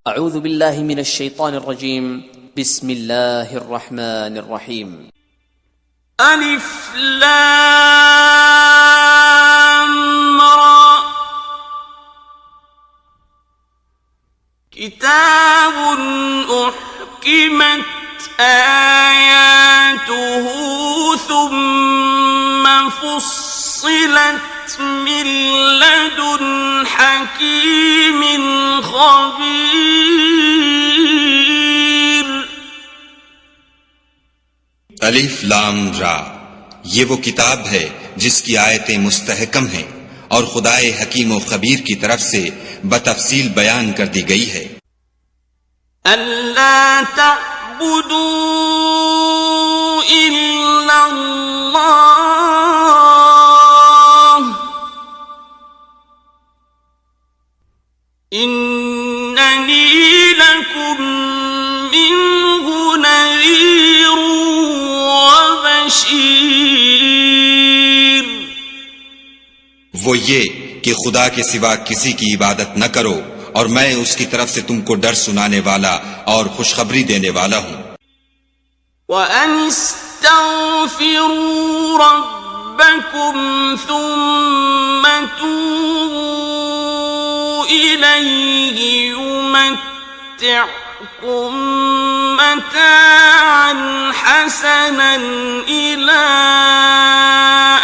अऊज़ु बिल्लाहि मिनश शैतानिर रजीम बिस्मिल्लाहिर रहमानिर रहीम। अलिफ लाम रा किताबुन उहकिमत आयातुहु सुम्मा फुस्सिलत मिन लदुन हकीमिन खबीर। अलिफ लाम रा, ये वो किताब है जिसकी आयतें मुस्तहकम हैं और खुदाए हकीम व खबीर की तरफ से बतफसील बयान कर दी गई है। अल्ला तअबुदू इल्लल्लाह इन्ननी लकुम मिन्हु नज़ीरुन व बशीर। वो ये कि खुदा के सिवा किसी की इबादत न करो और मैं उसकी तरफ से तुमको डर सुनाने वाला और खुशखबरी देने वाला हूं। वअनिस्तगफिरू रब्बकुम सुम्मा तूबू इलैहि युमत्तिअकुम मताअन हसनन इला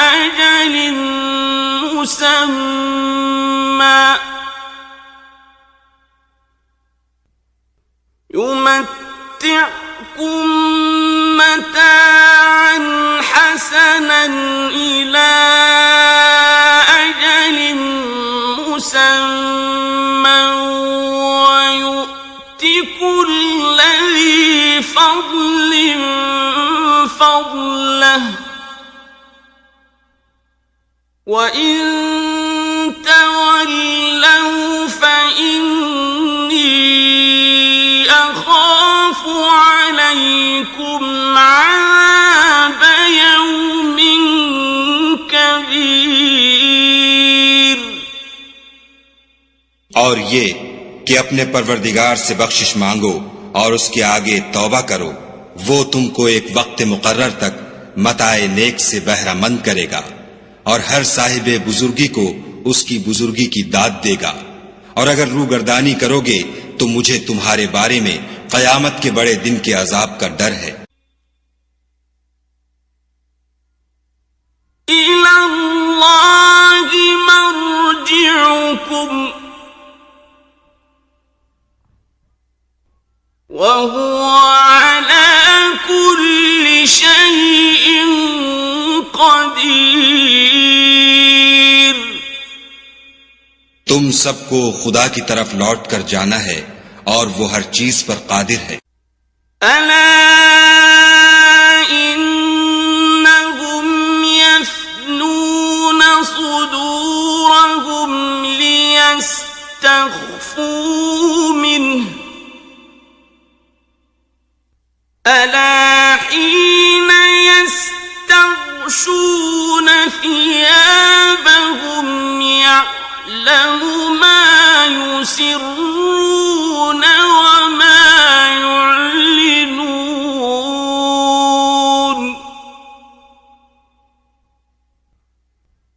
अजलिन मुसम्मा युमत्तिअकुम मताअन हसनन इला अजलिन मुसम्मा वयु'ति कुल्ला ज़ी फ़ज़लिन फ़ज़लहु वइन तवल्लौ फ़इन्नी अख़ाफ़ु अलैकुम अज़ाब यौमिन कबीर। और ये कि अपने परवरदिगार से बख्शिश मांगो और उसके आगे तौबा करो, वो तुमको एक वक्त मुकर्रर तक मताए नेक से बहरामंद करेगा और हर साहिबे बुजुर्गी को उसकी बुजुर्गी की दाद देगा। और अगर रूगर्दानी करोगे तो मुझे तुम्हारे बारे में कयामत के बड़े दिन के अजाब का डर है। इलल्लाहि मर्जिउकुम व हुवा अला कुल्ली शैइन क़दीर। तुम सबको खुदा की तरफ लौट कर जाना है और वो हर चीज पर कादिर है। अला इन्नहुम यफ्नून सुदूरहुम लियस्तख्फू मिन्हु अला हीन यस्तग़शून थियाबहुम यअलमु मा युसिर्रून व मा युअलिनून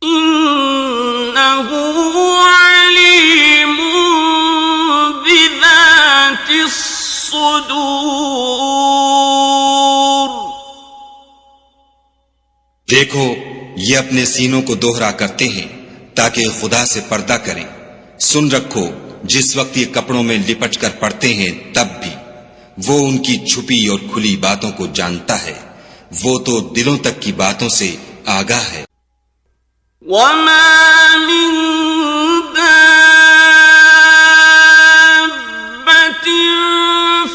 इन्नहु अलीमुन बिज़ातिस सुदूर। देखो, ये अपने सीनों को दोहरा करते हैं ताकि खुदा से पर्दा करें। सुन रखो, जिस वक्त ये कपड़ों में लिपट कर पड़ते हैं तब भी वो उनकी छुपी और खुली बातों को जानता है। वो तो दिलों तक की बातों से आगाह है। वमा मिन दाब्बतिन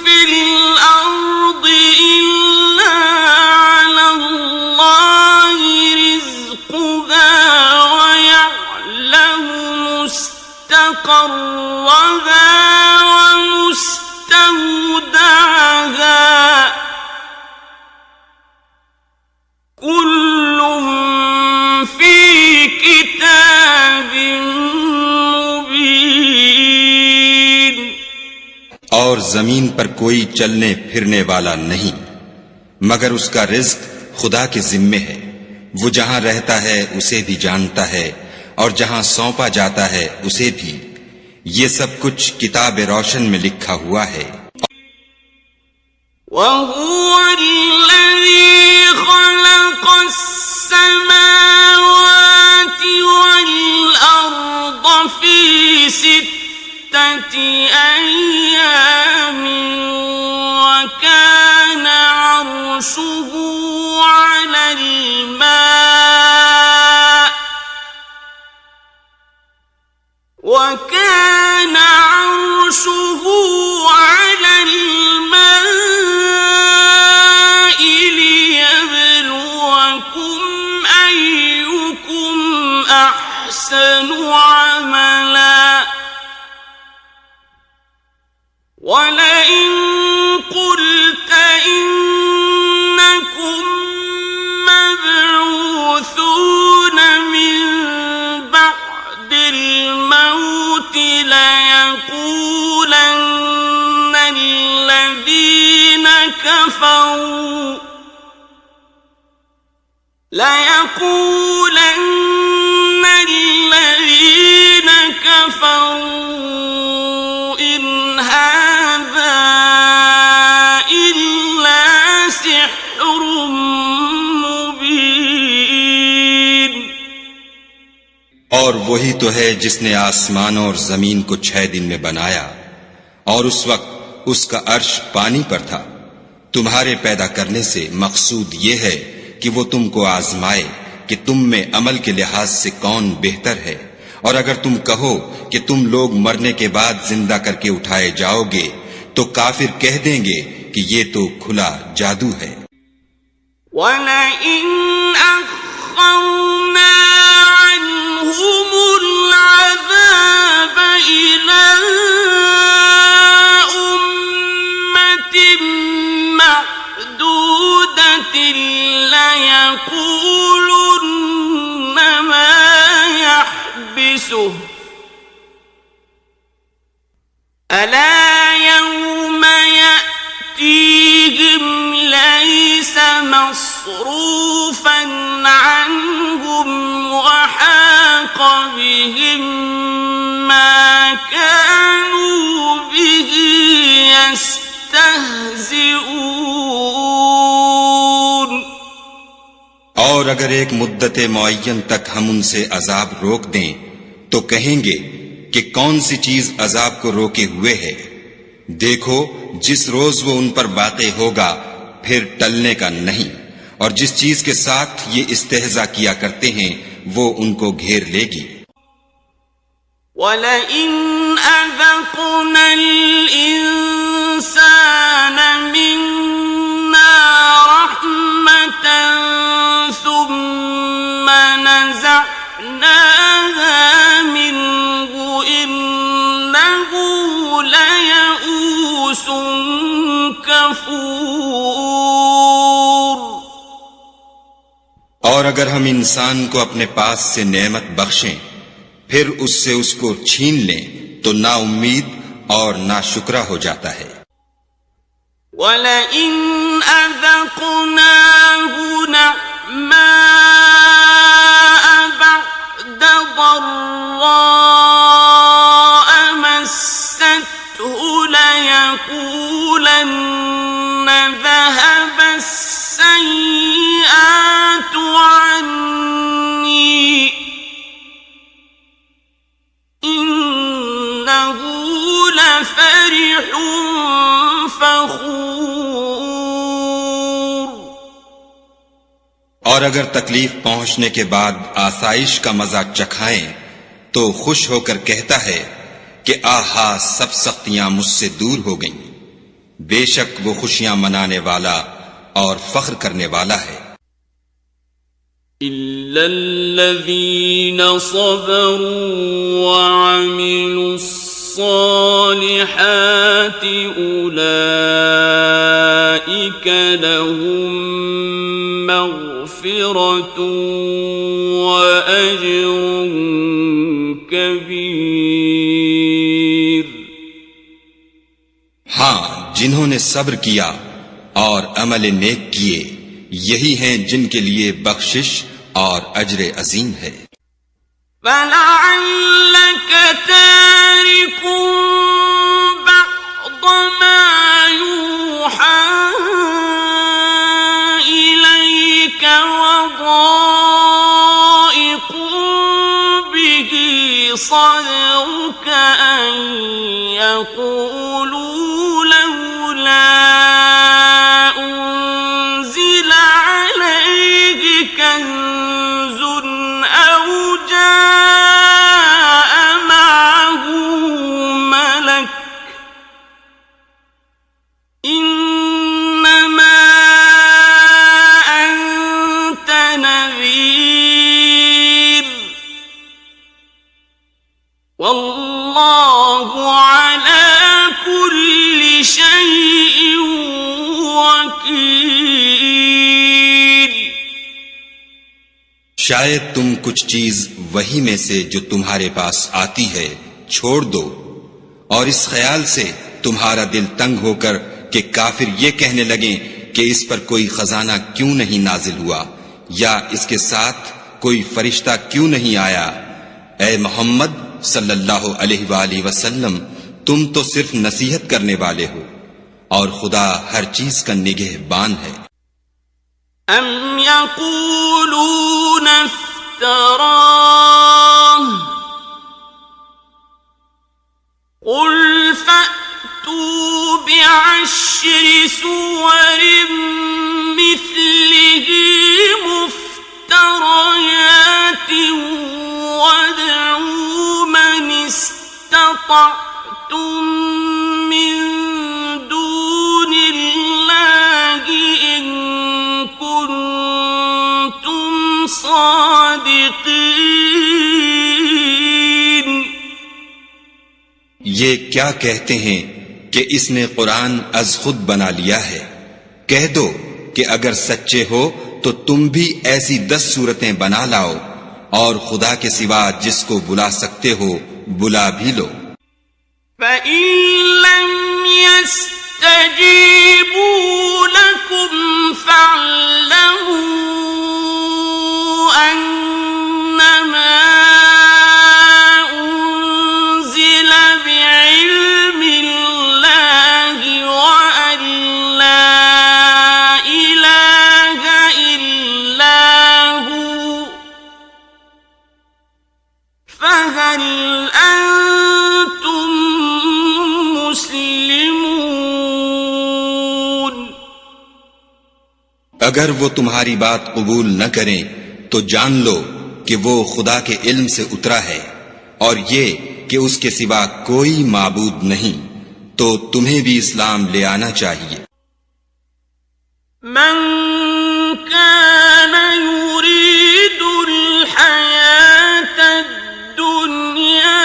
फिल अर्दि इल्ला अलल्लाहि रिज़्क़ुहा व यअलमु मुस्तक़र्रहा व मुस्तौदअहा कुल्लुन फी किताब और जमीन पर कोई चलने फिरने वाला नहीं मगर उसका रिज्क खुदा के जिम्मे है। वो जहां रहता है उसे भी जानता है और जहां सौंपा जाता है उसे भी। ये सब कुछ किताब रोशन में लिखा हुआ है। وهو الذي خلق السماوات والأرض في 6 أيام وكان عرشه على الماء ليبلوكم أيكم أحسن عملا ولئن قلت إنكم مبعوثون من بعد الموت ليقولن الذين كفروا إن هذا إلا سحر مبين। और वही तो है जिसने आसमानों और जमीन को 6 दिन में बनाया और उस वक्त उसका अर्श पानी पर था। तुम्हारे पैदा करने से मकसूद ये है कि वो तुमको आजमाए कि तुम में अमल के लिहाज से कौन बेहतर है। और अगर तुम कहो कि तुम लोग मरने के बाद जिंदा करके उठाए जाओगे तो काफिर कह देंगे कि ये तो खुला जादू है। وَلَئِنْ أَخَّرْنَا عَنْهُمُ الْعَذَابَ إِلَى أُمَّةٍ مَّعْدُودَةٍ لَيَقُولُنَّ مَا يَحْبِسُهُ أَلَا يَوْمَ يَأْتِيهِمْ لَيْسَ مَصْرُوفًا عَنْهُمْ وَحَاقَ بِهِمْ مَا كَانُوا بِهِ يَسْتَهْزِئُونَ। और अगर एक मुद्दत मुअय्यन तक हम उनसे अजाब रोक दें तो कहेंगे कि कौन सी चीज अजाब को रोके हुए है। देखो जिस रोज वो उन पर वाक़े होगा फिर टलने का नहीं, और जिस चीज के साथ ये इस्तेहजा किया करते हैं वो उनको घेर लेगी। وَلَئِنْ أَذَقْنَا الْإِنسَانَ مِنَّا رَحْمَةً ثُمَّ نَزَعْنَاهَا مِنْهُ إِنَّهُ لَيَئُوسٌ كَفُورٌ। और अगर हम इंसान को अपने पास से नेमत बख्शें फिर उससे उसको छीन लें तो ना उम्मीद और ना शुक्रा हो जाता है। وَلَئِنْ أَذَقْنَاهُ نَعْمَاءَ بَعْدَ ضَرَّاءَ مَسَّتْهُ لَيَقُولَنَّ ذَهَبَ السَّيِّئَاتُ عَنِّي إِنَّهُ لَفَرِحٌ فَخُورٌ। और अगर तकलीफ पहुंचने के बाद आसाइश का मजा चखाएं तो खुश होकर कहता है कि आहा सब सख्तियां मुझसे दूर हो गईं। बेशक वो खुशियां मनाने वाला और फख्र करने वाला है। إِلَّا الَّذِينَ صَبَرُوا وَعَمِلُوا الصَّالِحَاتِ أُولَئِكَ لَهُم مَّغْفِرَةٌ وَأَجْرٌ كَبِيرٌ۔ जिन्होंने सब्र किया और अमल नेक किए, यही हैं जिनके लिए बख्शिश और अज्र अजीम है। فَلَعَلَّكَ تَارِكٌ بَعْضَ مَا يُوحَى إِلَيْكَ وَضَائِقٌ بِهِ صَدْرُكَ أَن يَقُولُوا لَوْلَا أُنزِلَ عَلَيْهِ كَنزٌ أَوْ جَاءَ مَعَهُ مَلَكٌ إِنَّمَا أَنتَ نَذِيرٌ وَاللَّهُ عَلَى كُلِّ شَيْءٍ وَكِيلٌ। शायद तुम कुछ चीज वही में से जो तुम्हारे पास आती है छोड़ दो, और इस ख्याल से तुम्हारा दिल तंग होकर कि काफिर ये कहने लगे कि इस पर कोई खजाना क्यों नहीं नाजिल हुआ, या इसके साथ कोई फरिश्ता क्यों नहीं आया। ए मोहम्मद सल्लल्लाहु अलैहि वसल्लम, तुम तो सिर्फ नसीहत करने वाले हो, और खुदा हर चीज का निगहबान है। أَمْ يَقُولُونَ افْتَرَاهُ قُلْ فَأْتُوا بِعَشْرِ سُوَرٍ مِثْلِهِ مُفْتَرَيَاتٍ وَادْعُوا مَنِ اسْتَطَعْتُم مِّن دُونِ اللَّهِ إِن كُنتُمْ صَادِقِينَ। ये क्या कहते हैं कि इसने कुरान अज खुद बना लिया है। कह दो कि अगर सच्चे हो तो तुम भी ऐसी 10 सूरतें बना लाओ, और खुदा के सिवा जिसको बुला सकते हो बुला भी लो। فَإِن لَّمْ يَسْتَجِيبُوا لَكُمْ فَاعْلَمُوا أَنَّمَا أُنزِلَ بِعِلْمِ اللَّهِ وَأَن لَّا إِلَٰهَ إِلَّا هُوَ فَهَلْ أَنتُم मुस्लिमून। अगर वो तुम्हारी बात कबूल न करें तो जान लो कि वो खुदा के इल्म से उतरा है, और ये कि उसके सिवा कोई माबूद नहीं, तो तुम्हें भी इस्लाम ले आना चाहिए। मन कान युरीदुल हयातद दुनिया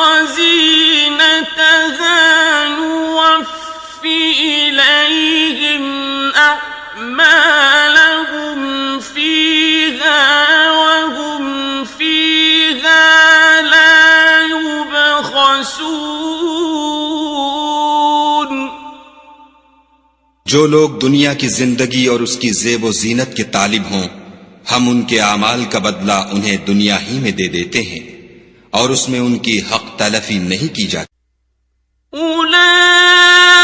वज़ीनतहा नुवफ़्फ़ि इलैहिम अअमालहुम फीहा वहुम फीहा ला युबख़सून। जो लोग दुनिया की जिंदगी और उसकी ज़ेब व ज़ीनत के तालिब हों, हम उनके आमाल का बदला उन्हें दुनिया ही में दे देते हैं, और उसमें उनकी हक तलफी नहीं की जाती। उलाइक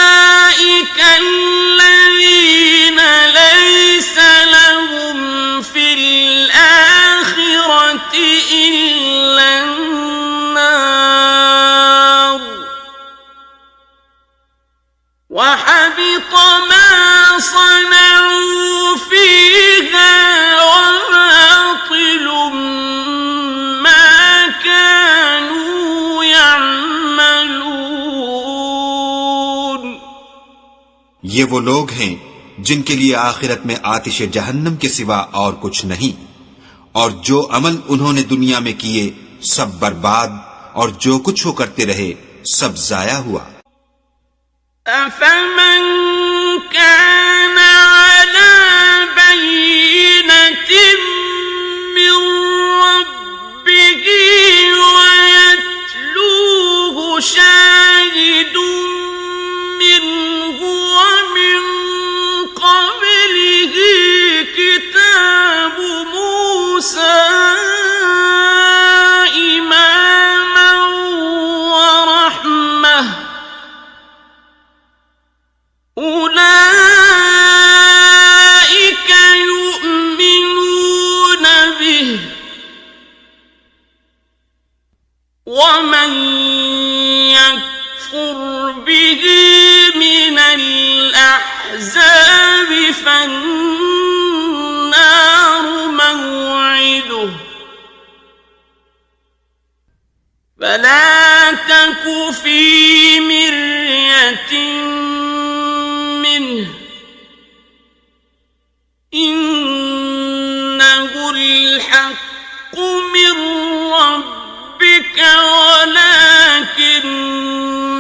अल्लज़ीना लैसा लहुम फिल आखिरति इल्ला अन्नार वहबित मा सनऊ फीहा वबातिलुम मा कानू यअमलून। ये वो लोग हैं जिनके लिए आखिरत में आतिश जहन्नम के सिवा और कुछ नहीं, और जो अमल उन्होंने दुनिया में किए सब बर्बाद, और जो कुछ वो करते रहे सब जाया हुआ। अफमन कान अला बय्यिनतिन मिन रब्बिही वयत्लूहु शाहिदुन मिन्हु أولئك يؤمنون به ومن يكفر به من الأحزاب فالنار موعده فلا تك في مرية منه إنه الحق من ربك ولكن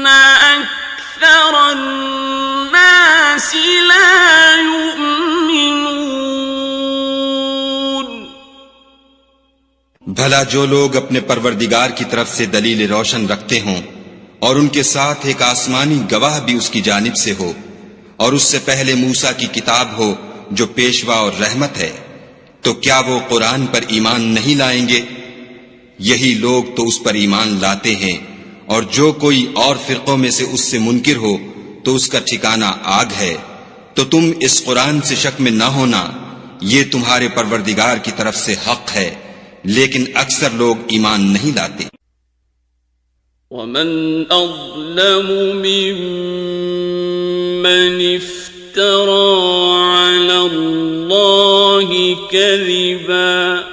أكثر الناس لا يؤمنون भला जो लोग अपने परवरदिगार की तरफ से दलील रोशन रखते हों और उनके साथ एक आसमानी गवाह भी उसकी जानिब से हो और उससे पहले मूसा की किताब हो जो पेशवा और रहमत है, तो क्या वो कुरान पर ईमान नहीं लाएंगे? यही लोग तो उस पर ईमान लाते हैं, और जो कोई और फिरकों में से उससे मुनकिर हो तो उसका ठिकाना आग है। तो तुम इस कुरान से शक में न होना, ये तुम्हारे परवरदिगार की तरफ से हक है, लेकिन अक्सर लोग ईमान नहीं लाते। ومن أظلم ممن افترى على الله كذبا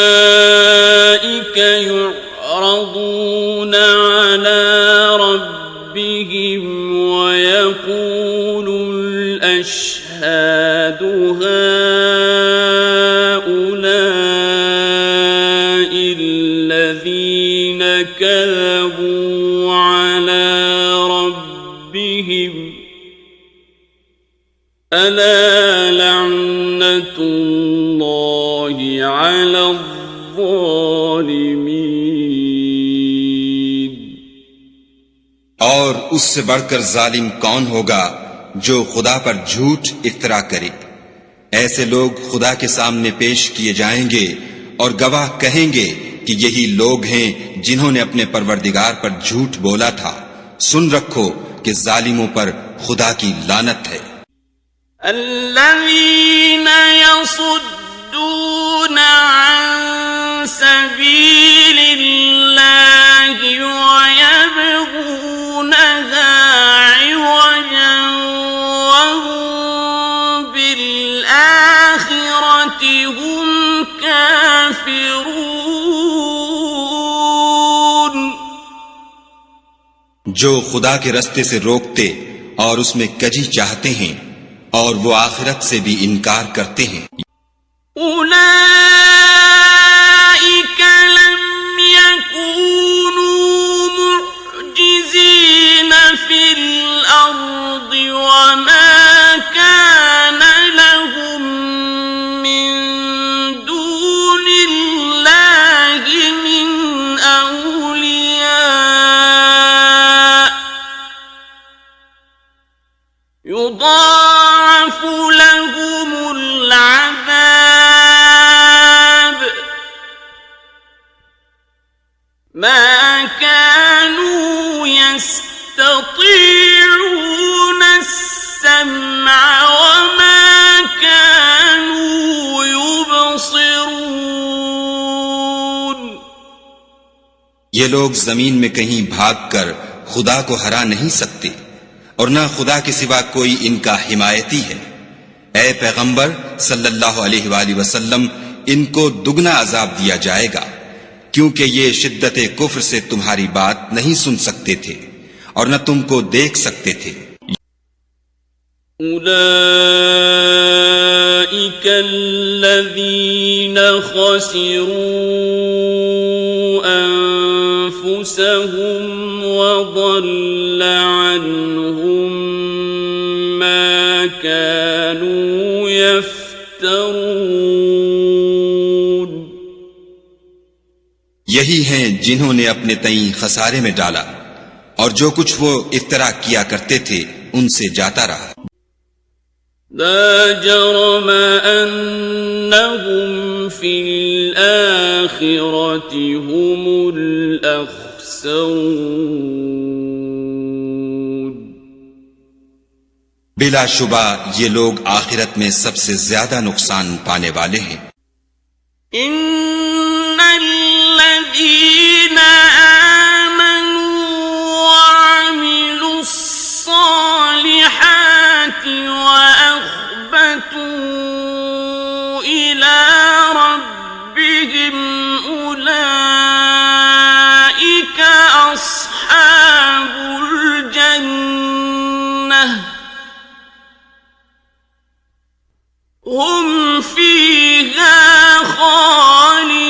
أولئك يعرضون على ربهم ويقول الأشهاد هؤلاء الذين كذبوا على ربهم ألا لعنة الله على الظالمين और उससे बढ़कर जालिम कौन होगा जो खुदा पर झूठ इफ्तरा करे। ऐसे लोग खुदा के सामने पेश किए जाएंगे और गवाह कहेंगे कि यही लोग हैं जिन्होंने अपने परवरदिगार पर झूठ बोला था। सुन रखो कि जालिमों पर खुदा की लानत है। الذين يصدون عن سبيل الله ويبغونها عوجا وهم بالآخرة هم كافرون जो खुदा के रस्ते से रोकते और उसमें कजी चाहते हैं और वो आखिरत से भी इनकार करते हैं। أولئك لم يكونوا معجزين في الأرض وما كان لهم من دون الله من أولياء يضاعف لهم العذاب ما كانوا يستطيعون السمع وما كانوا يبصرون ये लोग जमीन में कहीं भागकर खुदा को हरा नहीं सकते और न खुदा के सिवा कोई इनका हिमायती है। ऐ पैगंबर सल्लल्लाहु अलैहि वसल्लम, इनको दुगना अजाब दिया जाएगा क्योंकि ये शिद्दत कुफ्र से तुम्हारी बात नहीं सुन सकते थे और न तुमको देख सकते थे। أولئك الذين خسروا أنفسهم وضل عنهم ما كانوا يفترون यही हैं जिन्होंने अपने तईं खसारे में डाला और जो कुछ वो इफ्तरा किया करते थे उनसे जाता रहा। لا جرم أنهم في الآخرة هم الأخسرون. बिलाशुबा ये लोग आखिरत में सबसे ज्यादा नुकसान पाने वाले हैं। इन्नल्लज़ीना आमनू वअमिलुस्सालिहाति वअख़बतू इला रब्बिहिम उलाइका अस्हाबुल जन्नह हुम फीहा खालिदून।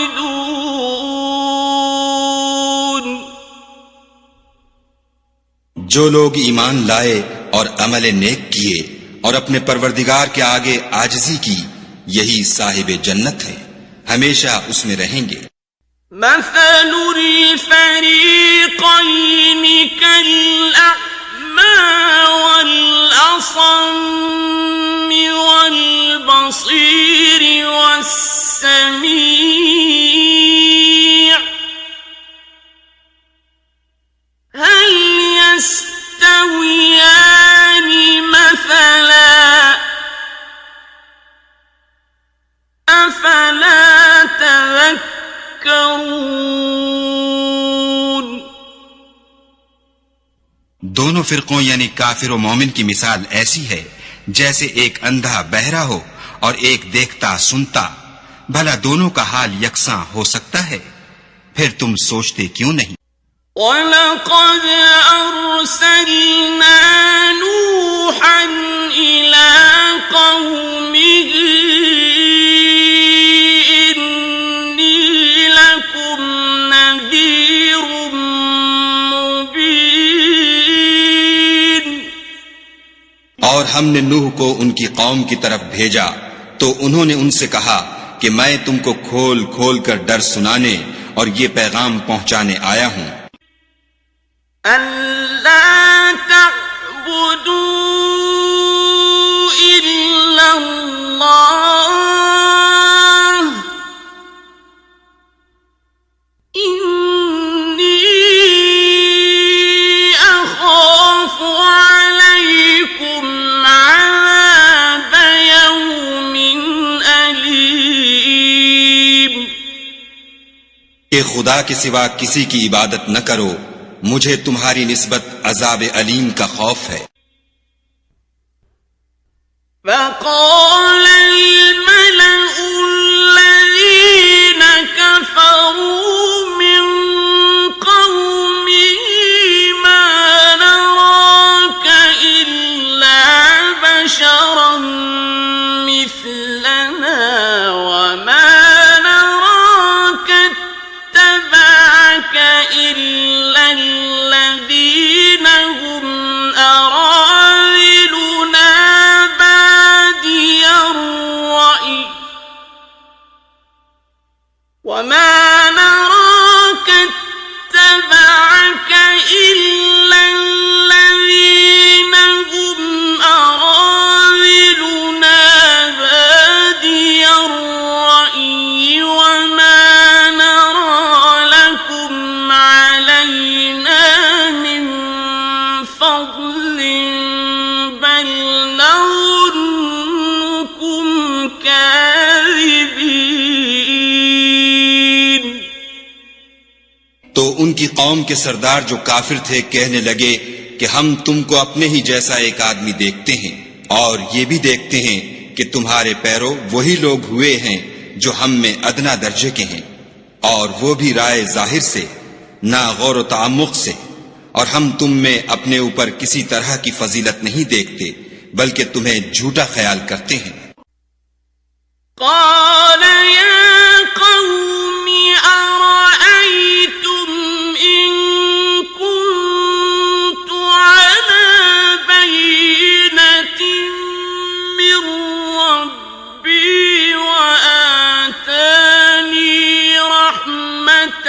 जो लोग ईमान लाए और अमल नेक किए और अपने परवरदिगार के आगे आजिज़ी की, यही साहिबे जन्नत है, हमेशा उसमें रहेंगे। मसलुल फरीक़ैनि कल-अ'मा वल-असम्मि वल-बसीरि वस-समीअ हल यस्तवियानि मसला अफला तज़क्करून। दोनों फिरकों यानी काफिर और मोमिन की मिसाल ऐसी है जैसे एक अंधा बहरा हो और एक देखता सुनता। भला दोनों का हाल यकसां हो सकता है? फिर तुम सोचते क्यों नहीं? वलक़द अर्सलना नूहन इला क़ौमिही इन्नी लकुम नज़ीरुम मुबीन। और हमने नूह को उनकी कौम की तरफ भेजा तो उन्होंने उनसे कहा कि मैं तुमको खोल खोल कर डर सुनाने और ये पैगाम पहुंचाने आया हूं। अल्ला तअबुदू इल्लल्लाह इन्नी अखाफु अलैकुम अज़ाब यौमिन अलीम। कि खुदा के सिवा किसी की इबादत न करो, मुझे तुम्हारी निस्बत अजाब अलीम का खौफ है। फ़क़ाल अल-मलअु अल्लज़ीन कफ़रू मिन क़ौमिही मा नराक इल्ला बशरन मिस्लना वमा नराक इत्तबअक इल्ला الذين هم أراذلنا بادي الرأي وما نراك اتبعك إلا الذين هم أراذلنا بادي الرأي وما نرى لكم علينا فضل بل نظنكم كاذبين। तो उनकी कौम के सरदार जो काफिर थे कहने लगे कि हम तुमको अपने ही जैसा एक आदमी देखते हैं और ये भी देखते हैं कि तुम्हारे पैरों वही लोग हुए हैं जो हम में अदना दर्जे के हैं, और वो भी राय जाहिर से, ना गौर तामुक से। और हम तुम में अपने ऊपर किसी तरह की फजीलत नहीं देखते, बल्कि तुम्हें झूठा ख्याल करते हैं। قال يا قوم أرأيتم إن كنت على بينة من ربي وآتاني رحمة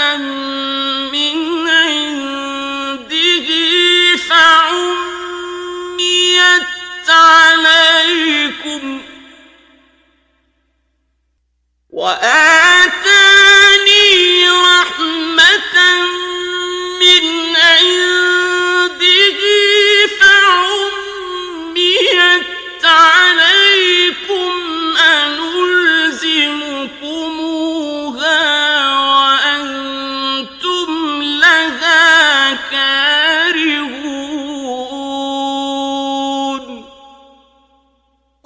من عنده فعميت عليكم وآتاني رحمة من عنده فعميت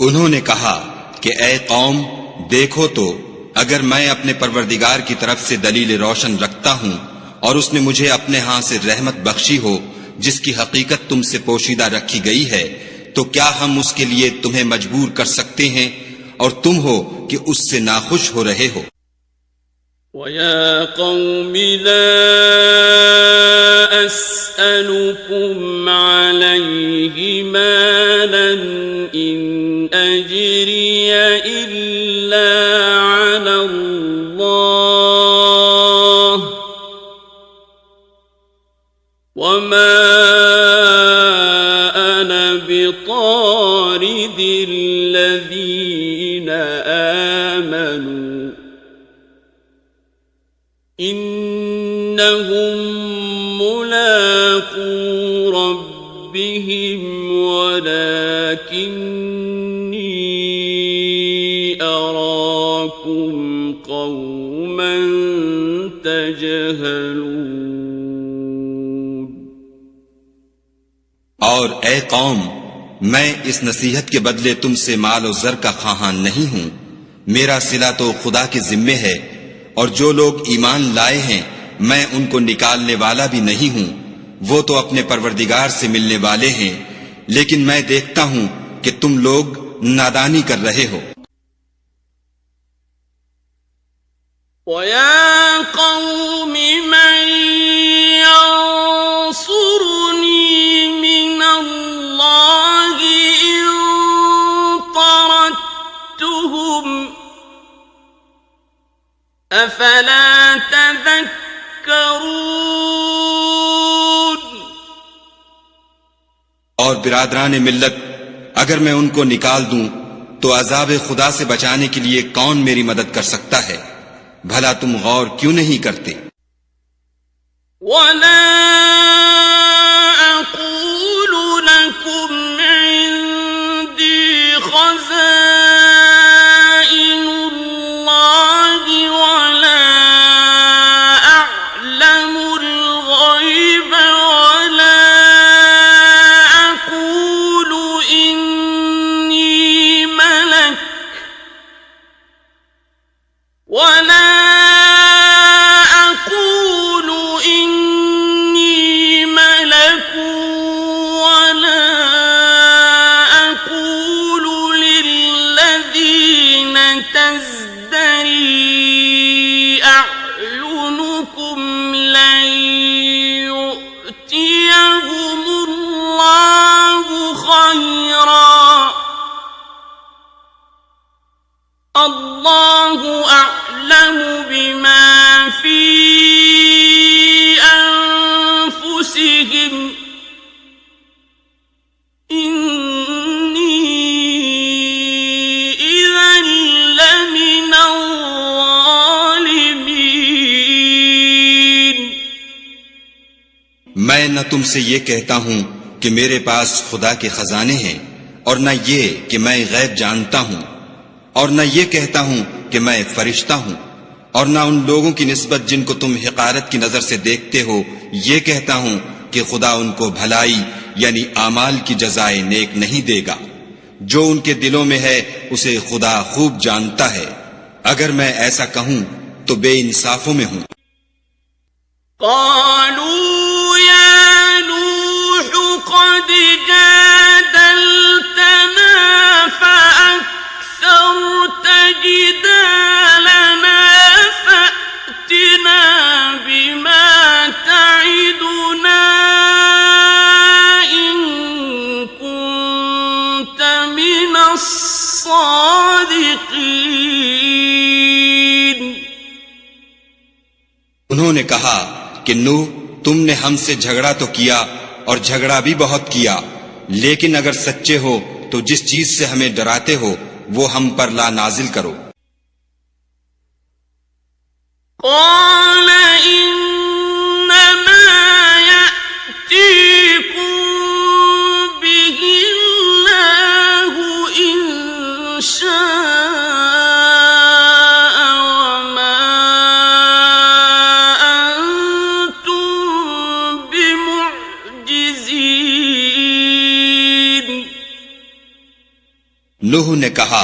उन्होंने कहा कि ए कौम, देखो तो अगर मैं अपने परवरदिगार की तरफ से दलील रोशन रखता हूँ और उसने मुझे अपने यहाँ से रहमत बख्शी हो जिसकी हकीकत तुमसे पोशीदा रखी गई है, तो क्या हम उसके लिए तुम्हें मजबूर कर सकते हैं और तुम हो कि उससे नाखुश हो रहे हो। वया कौम ला अस्अलुकुम अलैहि मालन इन अजरिय इल्ला अला अल्लाह वमा अना बितारिदिल लज़ीना आमनू इन्नहुम मुलाक़ू रब्बिहिम वलाकिन्नी अराकुम क़ौमन तजहलून। और ए कौम, मैं इस नसीहत के बदले तुमसे माल और ज़र का ख्वाहान नहीं हूँ। मेरा सिला तो खुदा के जिम्मे है, और जो लोग ईमान लाए हैं मैं उनको निकालने वाला भी नहीं हूं। वो तो अपने परवरदिगार से मिलने वाले हैं, लेकिन मैं देखता हूं कि तुम लोग नादानी कर रहे हो। वया कौमि मन यंसुरनी मिनल्लाहि इन तरद्तुहुम अफला तज़क्करून। और बिरादरान मिल्लत, अगर मैं उनको निकाल दूं तो अज़ाब खुदा से बचाने के लिए कौन मेरी मदद कर सकता है? भला तुम गौर क्यों नहीं करते? वला अक़ूलु लकुम इंदी खज़ाइनुल्लाहि वला अअलमुल गैब वला अक़ूलु इन्नी मलक वला تزدري أعينكم لن يؤتيهم الله خيرا الله أعلم بما في أنفسهم मैं न तुमसे ये कहता हूं कि मेरे पास खुदा के खजाने हैं, और न ये कि मैं गैब जानता हूं, और न ये कहता हूं कि मैं फरिश्ता हूं, और न उन लोगों की निस्बत जिनको तुम हिकारत की नजर से देखते हो ये कहता हूं कि खुदा उनको भलाई यानी आमाल की जज़ाए नेक नहीं देगा। जो उनके दिलों में है उसे खुदा खूब जानता है। अगर मैं ऐसा कहूं तो बेइंसाफों में हूं। قد جادلتنا فأكثرت جدالنا فأتنا بما تعدنا إن كنت من الصادقين। उन्होंने कहा कि नूह, तुमने हमसे झगड़ा तो किया और झगड़ा भी बहुत किया, लेकिन अगर सच्चे हो तो जिस चीज से हमें डराते हो वो हम पर ला नाजिल करो। नूह ने कहा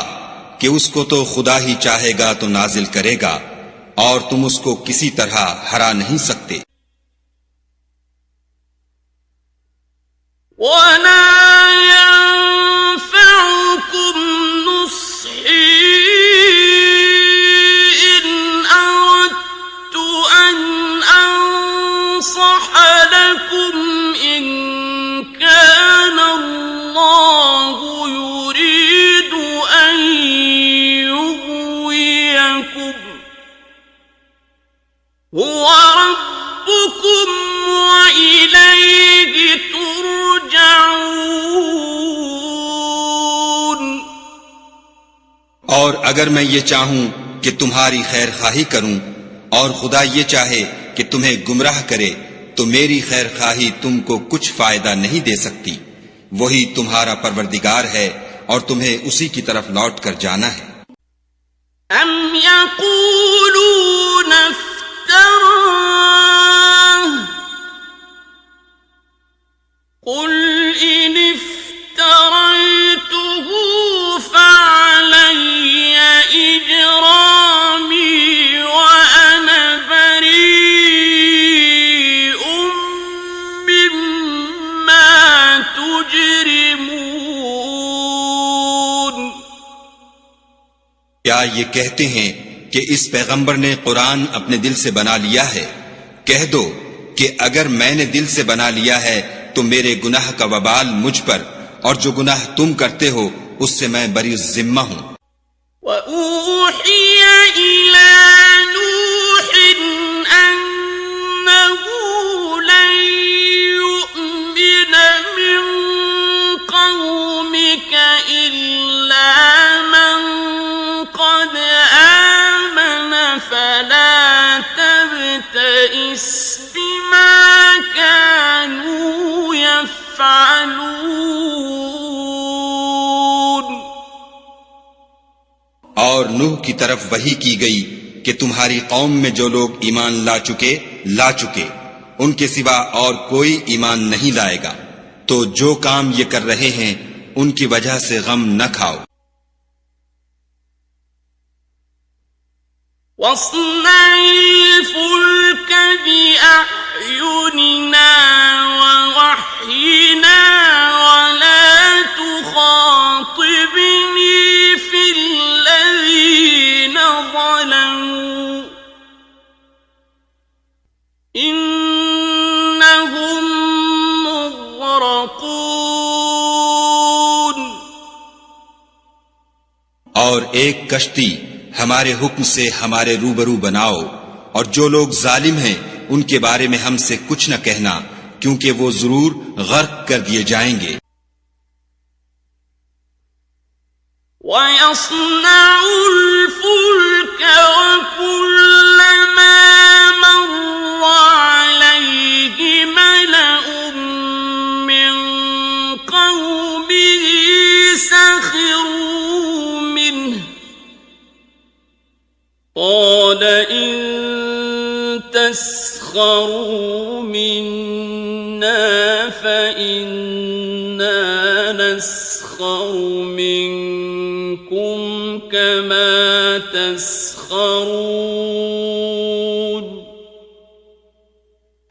कि उसको तो खुदा ही चाहेगा तो नाजिल करेगा और तुम उसको किसी तरह हरा नहीं सकते। और अगर मैं ये चाहूं कि तुम्हारी खैर खाही करूं और खुदा ये चाहे कि तुम्हें गुमराह करे तो मेरी खैर खाही तुमको कुछ फायदा नहीं दे सकती। वही तुम्हारा परवरदिगार है और तुम्हें उसी की तरफ लौट कर जाना है। अम यक़ूलून इफ्तराह क़ुल इन इफ्तरैतुहु फ़अलय्य इजरामी व अना बरीउम मिम्मा तुजरिमून। क्या ये कहते हैं कि इस पैगंबर ने कुरान अपने दिल से बना लिया है? कह दो कि अगर मैंने दिल से बना लिया है तो मेरे गुनाह का वबाल मुझ पर, और जो गुनाह तुम करते हो उससे मैं बरी जिम्मा हूं। और नूह की तरफ वही की गई कि तुम्हारी कौम में जो लोग ईमान ला चुके उनके सिवा और कोई ईमान नहीं लाएगा, तो जो काम ये कर रहे हैं उनकी वजह से गम न खाओ। वस्नइल फुल्क बिअयुनिना व वह्यिना वला तुखातिबनी फिल्लज़ीना ज़लमू इन्नहुम मुग़रक़ून। और एक कश्ती हमारे हुक्म से हमारे रूबरू बनाओ, और जो लोग जालिम हैं उनके बारे में हमसे कुछ न कहना, क्योंकि वो जरूर गर्क कर दिए जाएंगे। वयस्नउल फुल्क वकुल्लमा मर्र अलैहि मलउम मिन क़ौमिही सखिरू मिन्हु क़ाल इन तस्खरू मिन्ना फ़इन्ना नस्खरु मिनकुम कमा तस्खरून।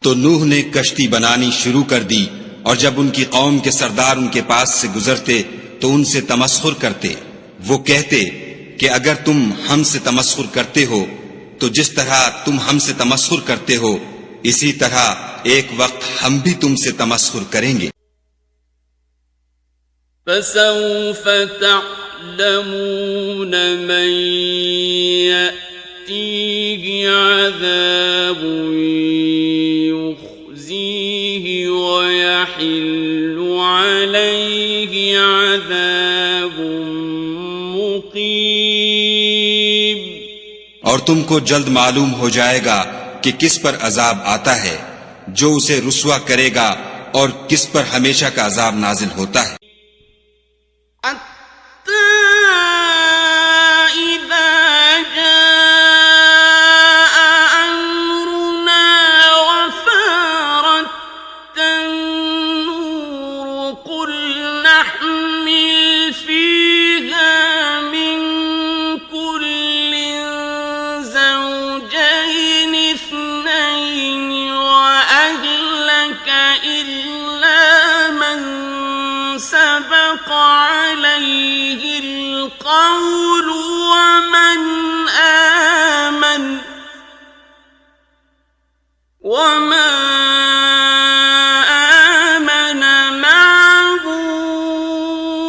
तो नूह ने कश्ती बनानी शुरू कर दी, और जब उनकी कौम के सरदार उनके पास से गुजरते तो उनसे तमस्खुर करते। वो कहते कि अगर तुम हमसे तमस्खुर करते हो तो जिस तरह तुम हमसे तमस्खुर करते हो इसी तरह एक वक्त हम भी तुमसे तमस्खुर करेंगे। फसौफ तअलमून मन यअतीहि अज़ाबुन युख़ज़ीहि व यहिल्लु अलैहि अज़ाबुन मुक़ीम। और तुमको जल्द मालूम हो जाएगा कि किस पर अजाब आता है जो उसे रुस्वा करेगा और किस पर हमेशा का अजाब नाजिल होता है। فيها سبق عليه القول ومن آمن وما آمن معه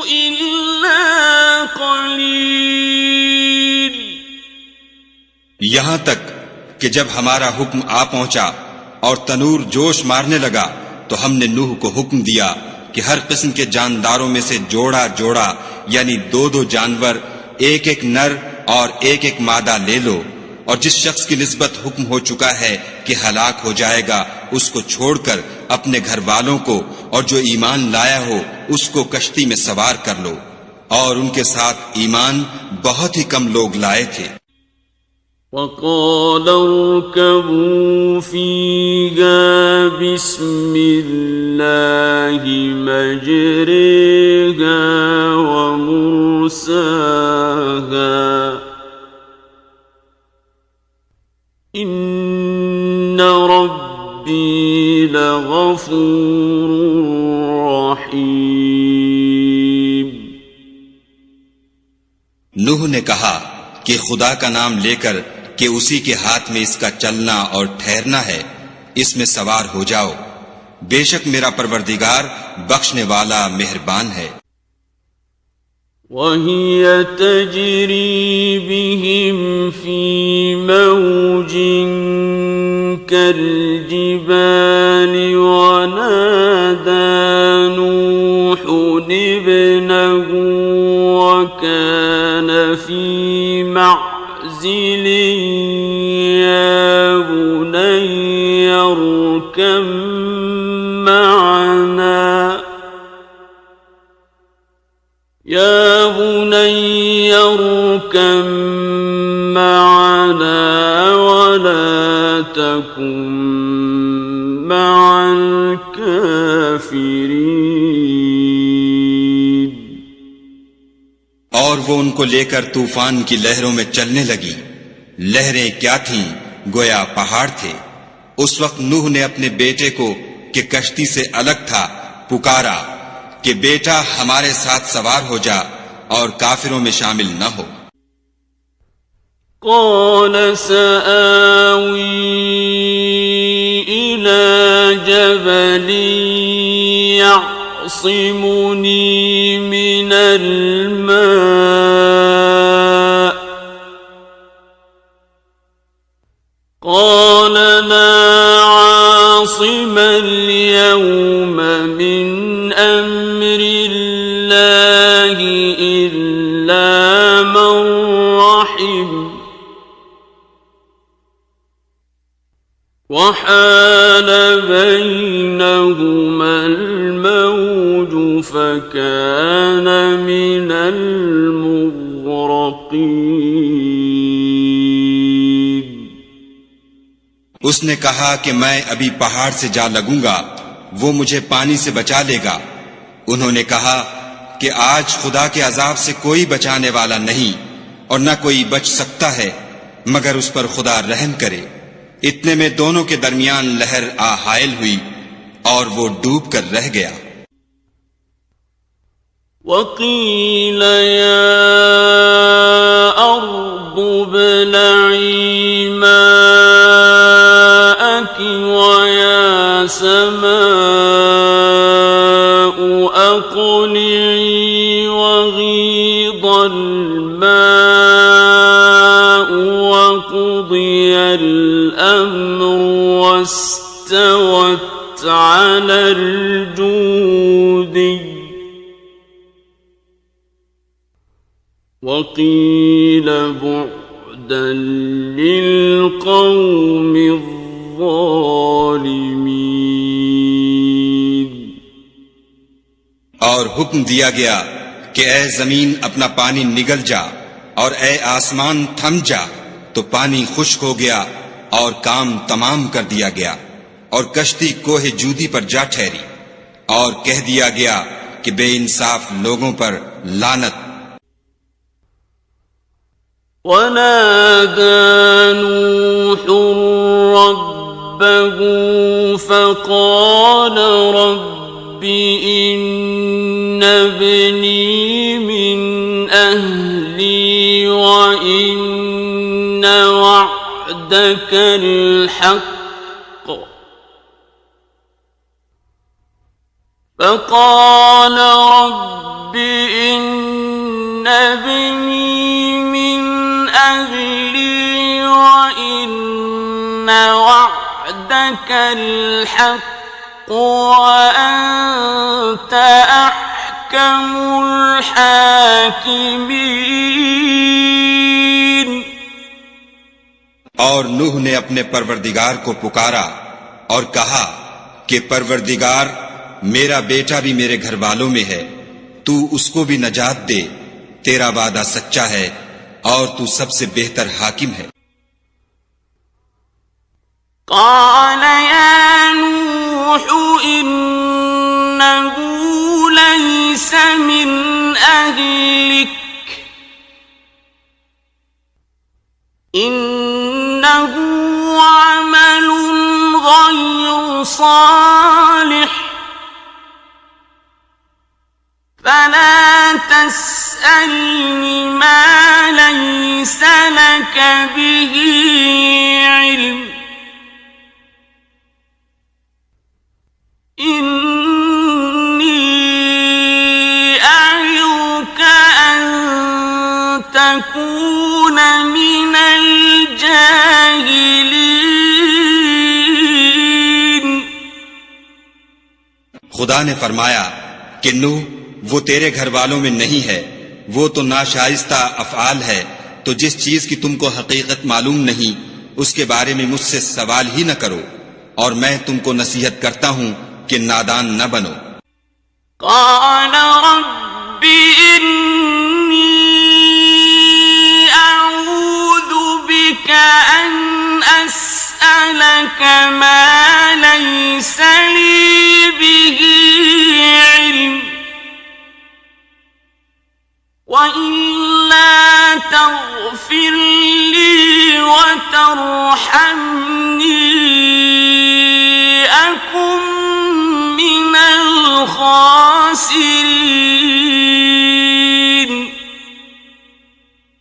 إلا قليل। यहाँ तक कि जब हमारा हुक्म आ पहुंचा और तनूर जोश मारने लगा तो हमने नूह को हुक्म दिया कि हर किस्म के जानदारों में से जोड़ा जोड़ा यानी दो दो जानवर, एक एक नर और एक मादा ले लो, और जिस शख्स की निस्बत हुक्म हो चुका है कि हलाक हो जाएगा उसको छोड़कर अपने घर वालों को और जो ईमान लाया हो उसको कश्ती में सवार कर लो। और उनके साथ ईमान बहुत ही कम लोग लाए थे। وقال اركبوا فيها بسم الله مجريها ومرساها إن ربي لغفور رحيم۔ नूह ने कहा कि खुदा का नाम लेकर कि उसी के हाथ में इसका चलना और ठहरना है, इसमें सवार हो जाओ, बेशक मेरा परवरदिगार बख्शने वाला मेहरबान है। وهي تجري بهم في موج كالجبال ونادى نوح ابنه وكان في معزل يا بني اركب معنا ولا تكن مع الكافرين۔ और वो उनको लेकर तूफान की लहरों में चलने लगी। लहरें क्या थीं, गोया पहाड़ थे। उस वक्त नूह ने अपने बेटे को कि कश्ती से अलग था पुकारा कि बेटा हमारे साथ सवार हो जा और काफिरों में शामिल न हो। قال سآوي إلى جبل يعصمني من الماء قال لا عاصم اليوم من أمر الله إلا من رحم وحال بينهما الموج فكان من المغرقين۔ उसने कहा कि मैं अभी पहाड़ से जा लगूंगा, वो मुझे पानी से बचा लेगा। उन्होंने कहा कि आज खुदा के अजाब से कोई बचाने वाला नहीं और न कोई बच सकता है मगर उस पर खुदा रहम करे। इतने में दोनों के दरमियान लहर आ हायल हुई और वो डूब कर रह गया। وقيل يا أرض ابلعي ماءك ويا سماء أقلعي وغيض الماء وقضي الأمر واستوت على الجودي وقيل بعدا للقوم الظالمين۔ और हुक्म दिया गया कि ऐ जमीन अपना पानी निगल जा और ऐ आसमान थम जा, तो पानी खुश्क हो गया और काम तमाम कर दिया गया और कश्ती कोहे जूदी पर जा ठहरी और कह दिया गया कि बेइंसाफ लोगों पर लानत। ونادى نوح ربه فقال رب إن ابني من أهلي وإن وعدك الحق فقال رب إن ابني من أهلي وإن وعدك الحق وأنت أحكم الحاكمين। और नूह ने अपने परवरदिगार को पुकारा और कहा कि परवरदिगार, मेरा बेटा भी मेरे घर वालों में है, तू उसको भी नजात दे, तेरा वादा सच्चा है और तू सबसे बेहतर हाकिम है। قال يا نوح إنه ليس من أهلك إنه عمل غير صالح فلا تسألني ما ليس لك به علم إني أعظك أن تكون من الجاهلين। खुदा ने फरमाया कि नूह, वो तेरे घर वालों में नहीं है, वो तो नाशाइस्ता अफआल है, तो जिस चीज की तुमको हकीकत मालूम नहीं उसके बारे में मुझसे सवाल ही न करो, और मैं तुमको नसीहत करता हूं कि नादान न बनो। قال رب إني أعوذ بك أن أسألك ما ليس لي به علم وإلا تغفر لي وترحمني أكن من الخاسرين।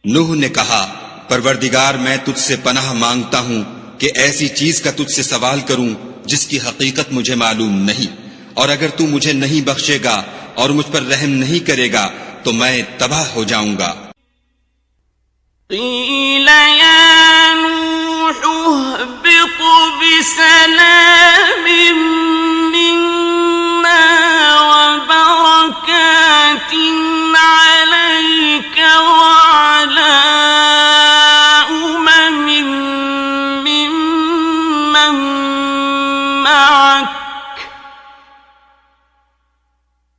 नूह ने कहा, परवरदिगार, मैं तुझसे पनाह मांगता हूं कि ऐसी चीज का तुझसे सवाल करूं जिसकी हकीकत मुझे मालूम नहीं, और अगर तू मुझे नहीं बख्शेगा और मुझ पर रहम नहीं करेगा तो मैं तबाह हो जाऊंगा। قيل يا نوح اهبط بسلام منا وبركات عليك وعلى أمم ممن معك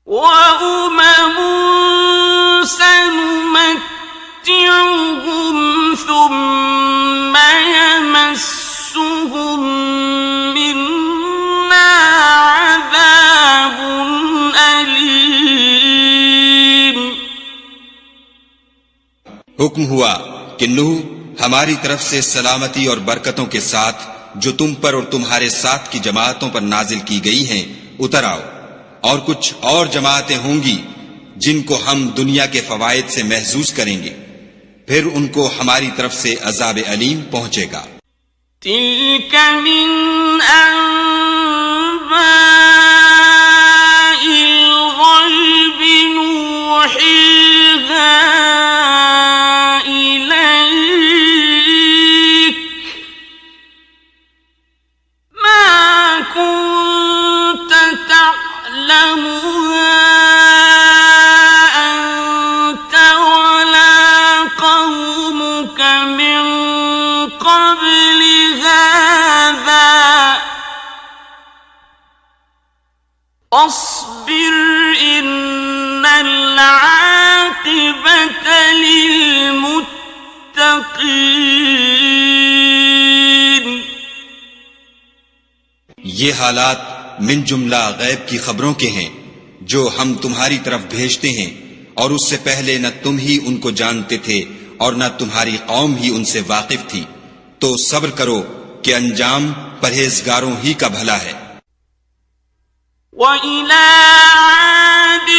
وأمم سنمتعهم ثم يمسهم منا عذاب أليم। हुक्म हुआ कि नूह, हमारी तरफ से सलामती और बरकतों के साथ जो तुम पर और तुम्हारे साथ की जमातों पर नाजिल की गई हैं उतर आओ, और कुछ और जमातें होंगी जिनको हम दुनिया के फवायद से महसूस करेंगे, फिर उनको हमारी तरफ से अजाब अलीम पहुंचेगा। तिल्क मिन अंबाइल गैबि नूहीहा इलैक मा कुन्त तअलमुहा واصبر إن العاقبة للمتقين। ये हालात मिन जुमला गैब की खबरों के हैं जो हम तुम्हारी तरफ भेजते हैं, और उससे पहले न तुम ही उनको जानते थे और न तुम्हारी कौम ही उनसे वाकिफ थी, तो सब्र करो कि अंजाम परहेजगारों ही का भला है। وإلى عاد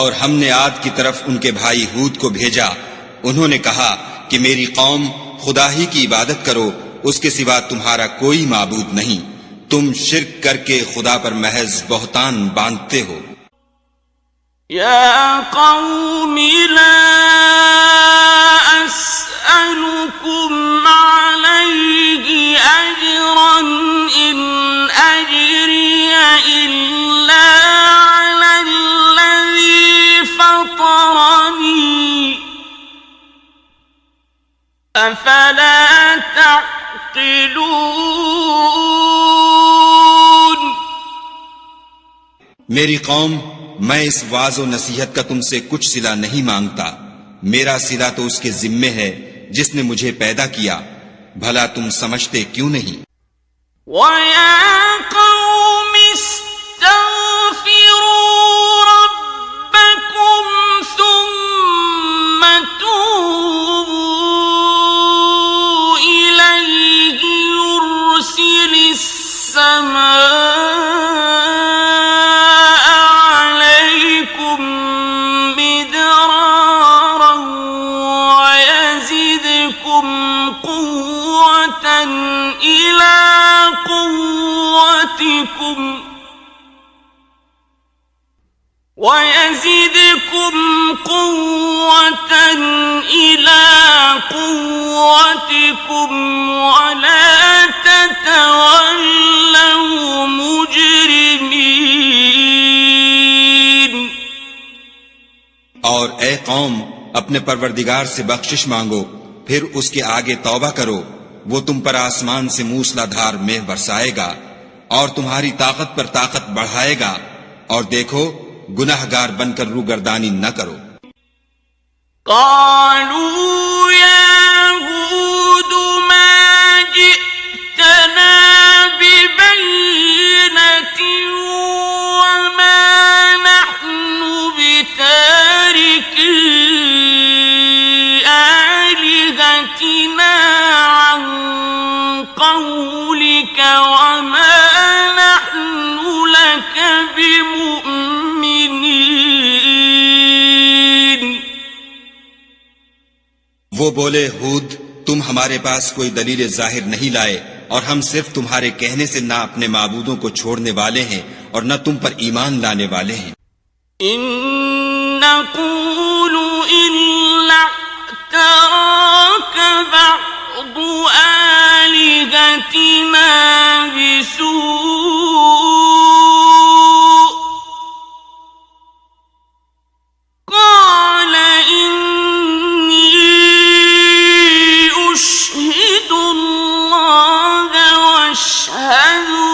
और हमने आद की तरफ उनके भाई हूद को भेजा। उन्होंने कहा कि मेरी कौम, खुदा ही की इबादत करो, उसके सिवा तुम्हारा कोई माबूद नहीं। तुम शिर्क करके खुदा पर महज बहतान बांधते हो। या कौमी ला अस्अलुकुम अलैहि अजरन इन अजरिय इल्ला अलल्लज़ी फतरनी अफला तअक़िलून। मेरी कौम, मैं इस वाज़ो नसीहत का तुमसे कुछ सिला नहीं मांगता। मेरा सिला तो उसके जिम्मे है जिसने मुझे पैदा किया। भला तुम समझते क्यों नहीं? वया कौम इस्तग़फिरू रब्बकुम सुम्म तूबू इलैहि युरसिलिस अलैकुम मिदरारा वयज़िदकुम क़ुव्वतन इला क़ुव्वतिकुम वला ततवल्लव मुजरिमीन। और ए कौम, अपने परवरदिगार से बख्शिश मांगो, फिर उसके आगे तौबा करो। वो तुम पर आसमान से मूसलाधार मेघ बरसाएगा और तुम्हारी ताकत पर ताकत बढ़ाएगा। और देखो, गुनाहगार बनकर रूगर्दानी न करो। क़ालू या हूद मा जि'तना बिबय्यिनतिन वमा नहनु बितारिकी आलिहतिना अन क़ौलिक वमा नहनु लक बिमुअ्मिनीन। वो बोले, हूद, तुम हमारे पास कोई दलील जाहिर नहीं लाए और हम सिर्फ तुम्हारे कहने से ना अपने माबूदों को छोड़ने वाले हैं और न तुम पर ईमान लाने वाले हैं। इन नक़ूलु इल्ला तराका बअदु आलिहतिना बिसूअ क़ाल इन्नी उश्हिदुल्लाह वअश्हदु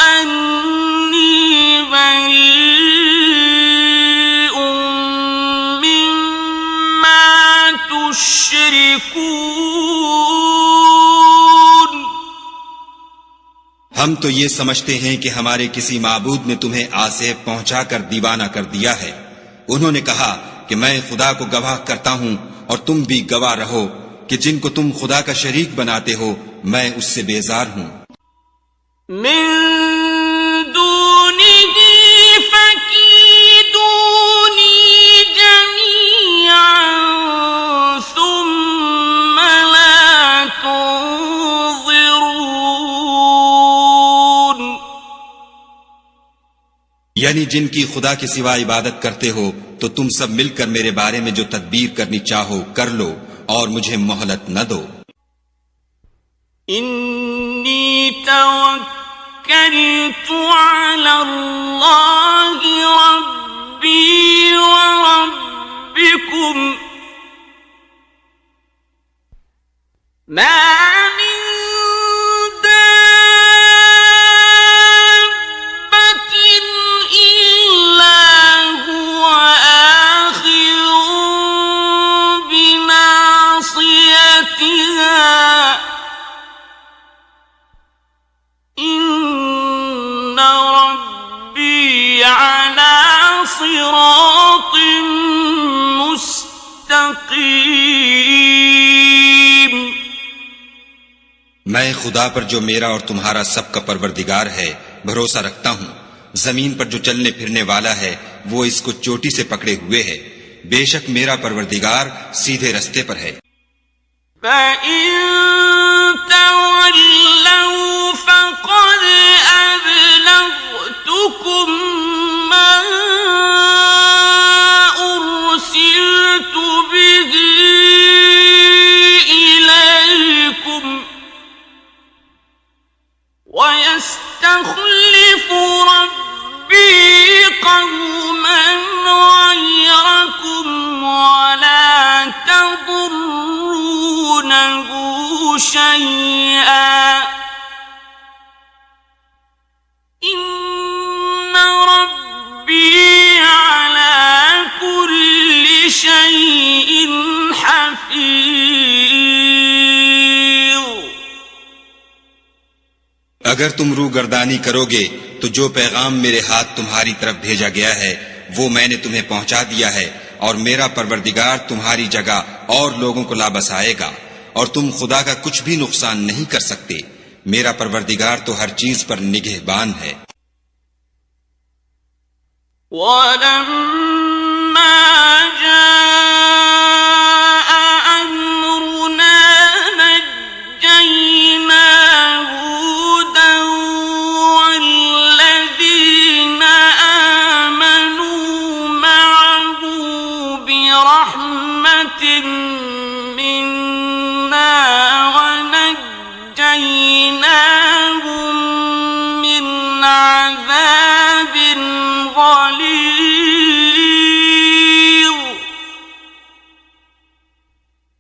अन्नी बरीउम मिम्मा तुश्रिकून। हम तो ये समझते हैं कि हमारे किसी माबूद ने तुम्हें आसेब पहुंचाकर दीवाना कर दिया है। उन्होंने कहा कि मैं खुदा को गवाह करता हूं और तुम भी गवाह रहो कि जिनको तुम खुदा का शरीक बनाते हो, मैं उससे बेजार हूं। मिन दूनिही फकीदूनी जमीअन सुम्म ला तुनज़िरून। यानी जिनकी खुदा के सिवा इबादत करते हो, तो तुम सब मिलकर मेरे बारे में जो तदबीर करनी चाहो कर लो और मुझे मोहलत न दो। इन्नी तवक्कलतु अलल्लाहि रब्बी व रब्बिकुम मा मिन दाब्बतिन इल्ला हुव आखिरुन बिनासियतिहा इन्न रब्बी अला सिरातिन मुस्तकीम। मैं खुदा पर जो मेरा और तुम्हारा सबका परवरदिगार है भरोसा रखता हूं। जमीन पर जो चलने फिरने वाला है वो इसको चोटी से पकड़े हुए है। बेशक मेरा परवरदिगार सीधे रस्ते पर है। وَيَسْتَخْلِفُ رَبِّي قَوْمًا غَيْرَكُمْ وَلَا تَضُرُّونَهُ شَيْئًا إِنَّ رَبِّي عَلَى كُلِّ شَيْءٍ حَفِيظٌ। अगर तुम रूगर्दानी करोगे तो जो पैगाम मेरे हाथ तुम्हारी तरफ भेजा गया है वो मैंने तुम्हें पहुंचा दिया है, और मेरा परवरदिगार तुम्हारी जगह और लोगों को ला बसाएगा, और तुम खुदा का कुछ भी नुकसान नहीं कर सकते। मेरा परवरदिगार तो हर चीज पर निगहबान है।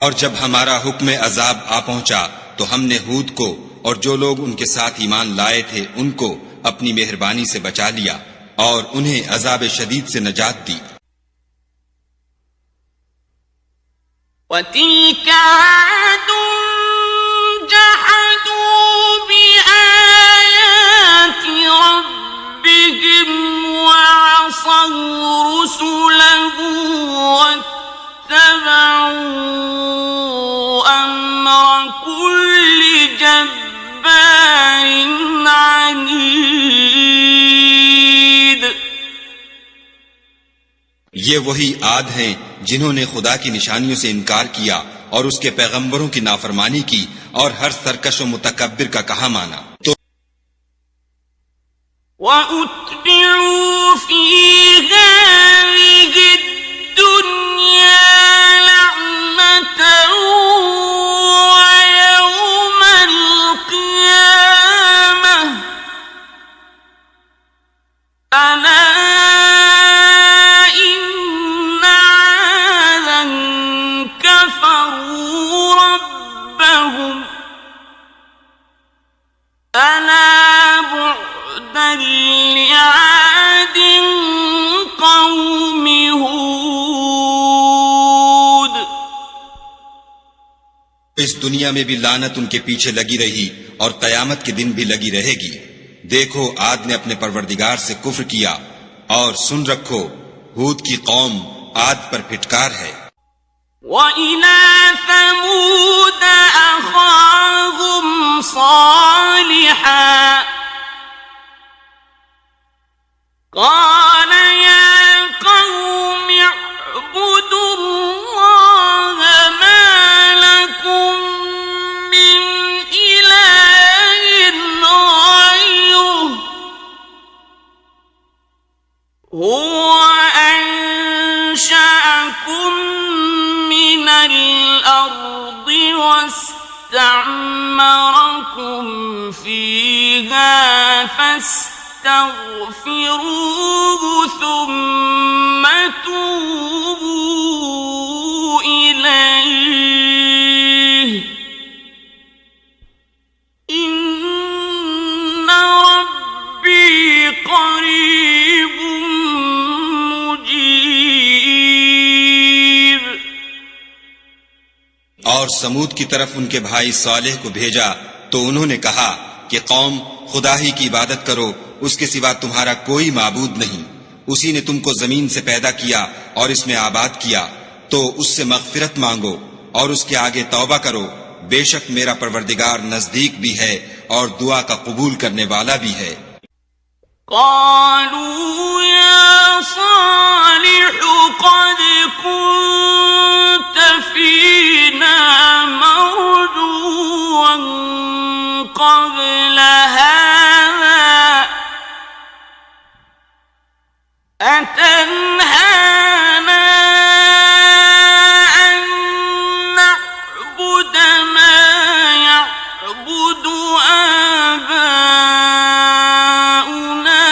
और जब हमारा हुक्म अजाब आ पहुंचा तो हमने हूद को और जो लोग उनके साथ ईमान लाए थे उनको अपनी मेहरबानी से बचा लिया और उन्हें अजाब शदीद से नजात दी। وَتِلْكَ عَادٌ جَحَدُوا بِآيَاتِ رَبِّهِمْ وَعَصَوْا رُسُلَهُ وَاتَّبَعُوا أَمْرَ كُلِّ جَبَّارٍ عَنِيدٍ। ये वही आद हैं जिन्होंने खुदा की निशानियों से इनकार किया और उसके पैगंबरों की नाफरमानी की और हर सरकश व मुतकब्बिर का कहा माना। तो وَأُتْبِعُوا فِي هَٰذِهِ الدُّنْيَا لَعْنَةً وَيَوْمَ الْقِيَامَةِ أَلَا إِنَّ عَادًا كَفَرُوا رَبَّهُمْ أَلَا بُعْدًا لِعَادٍ قَوْمِ هُودٍ। इस दुनिया में भी लानत उनके पीछे लगी रही और कयामत के दिन भी लगी रहेगी। देखो आद ने अपने परवरदिगार से कुफ्र किया, और सुन रखो हूद की कौम आद पर फिटकार है। وَإِلَى ثَمُودَ أَخَاهُمْ صَالِحًا قَالَ يَا قَوْمِ اعْبُدُوا اللَّهَ مَا لَكُمْ مِنْ إِلَٰهٍ غَيْرُهُ هُوَ أَنشَأَكُم مِّنَ الْأَرْضِ وَاسْتَعْمَرَكُمْ فِيهَا فَاسْتَغْفِرُوهُ ثُمَّ تُوبُوا إِلَيْهِ إِنَّ رَبِّي قَرِيبٌ مُجِيبٌ। और समूद की तरफ उनके भाई सालेह को भेजा तो उन्होंने कहा कि कौम खुदा ही की इबादत करो, उसके सिवा तुम्हारा कोई माबूद नहीं। उसी ने तुमको जमीन से पैदा किया और इसमें आबाद किया, तो उससे मगफिरत मांगो और उसके आगे तौबा करो। बेशक मेरा परवरदिगार नजदीक भी है और दुआ का कबूल करने वाला भी है। قالوا يا صالح قد كنت فينا مرجوا قبل هذا أتنهانا أن نعبد ما يعبد آباؤنا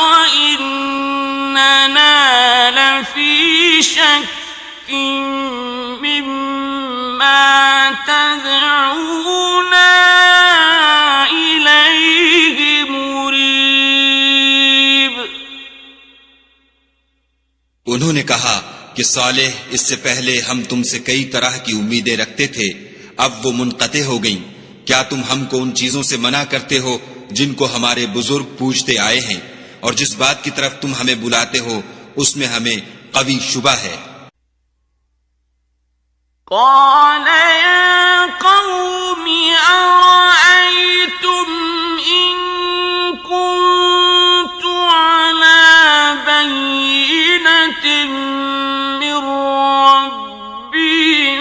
وإننا لفي شك مما تدعونا إليه مريب। उन्होंने कहा कि सालेह, इससे पहले हम तुमसे कई तरह की उम्मीदें रखते थे, अब वो मुनक़ते हो गईं। क्या तुम हमको उन चीजों से मना करते हो जिनको हमारे बुजुर्ग पूजते आए हैं, और जिस बात की तरफ तुम हमें बुलाते हो उसमें हमें कवी शुबा है। قال يا قوم أرأيتم إن كنت على بينة من ربي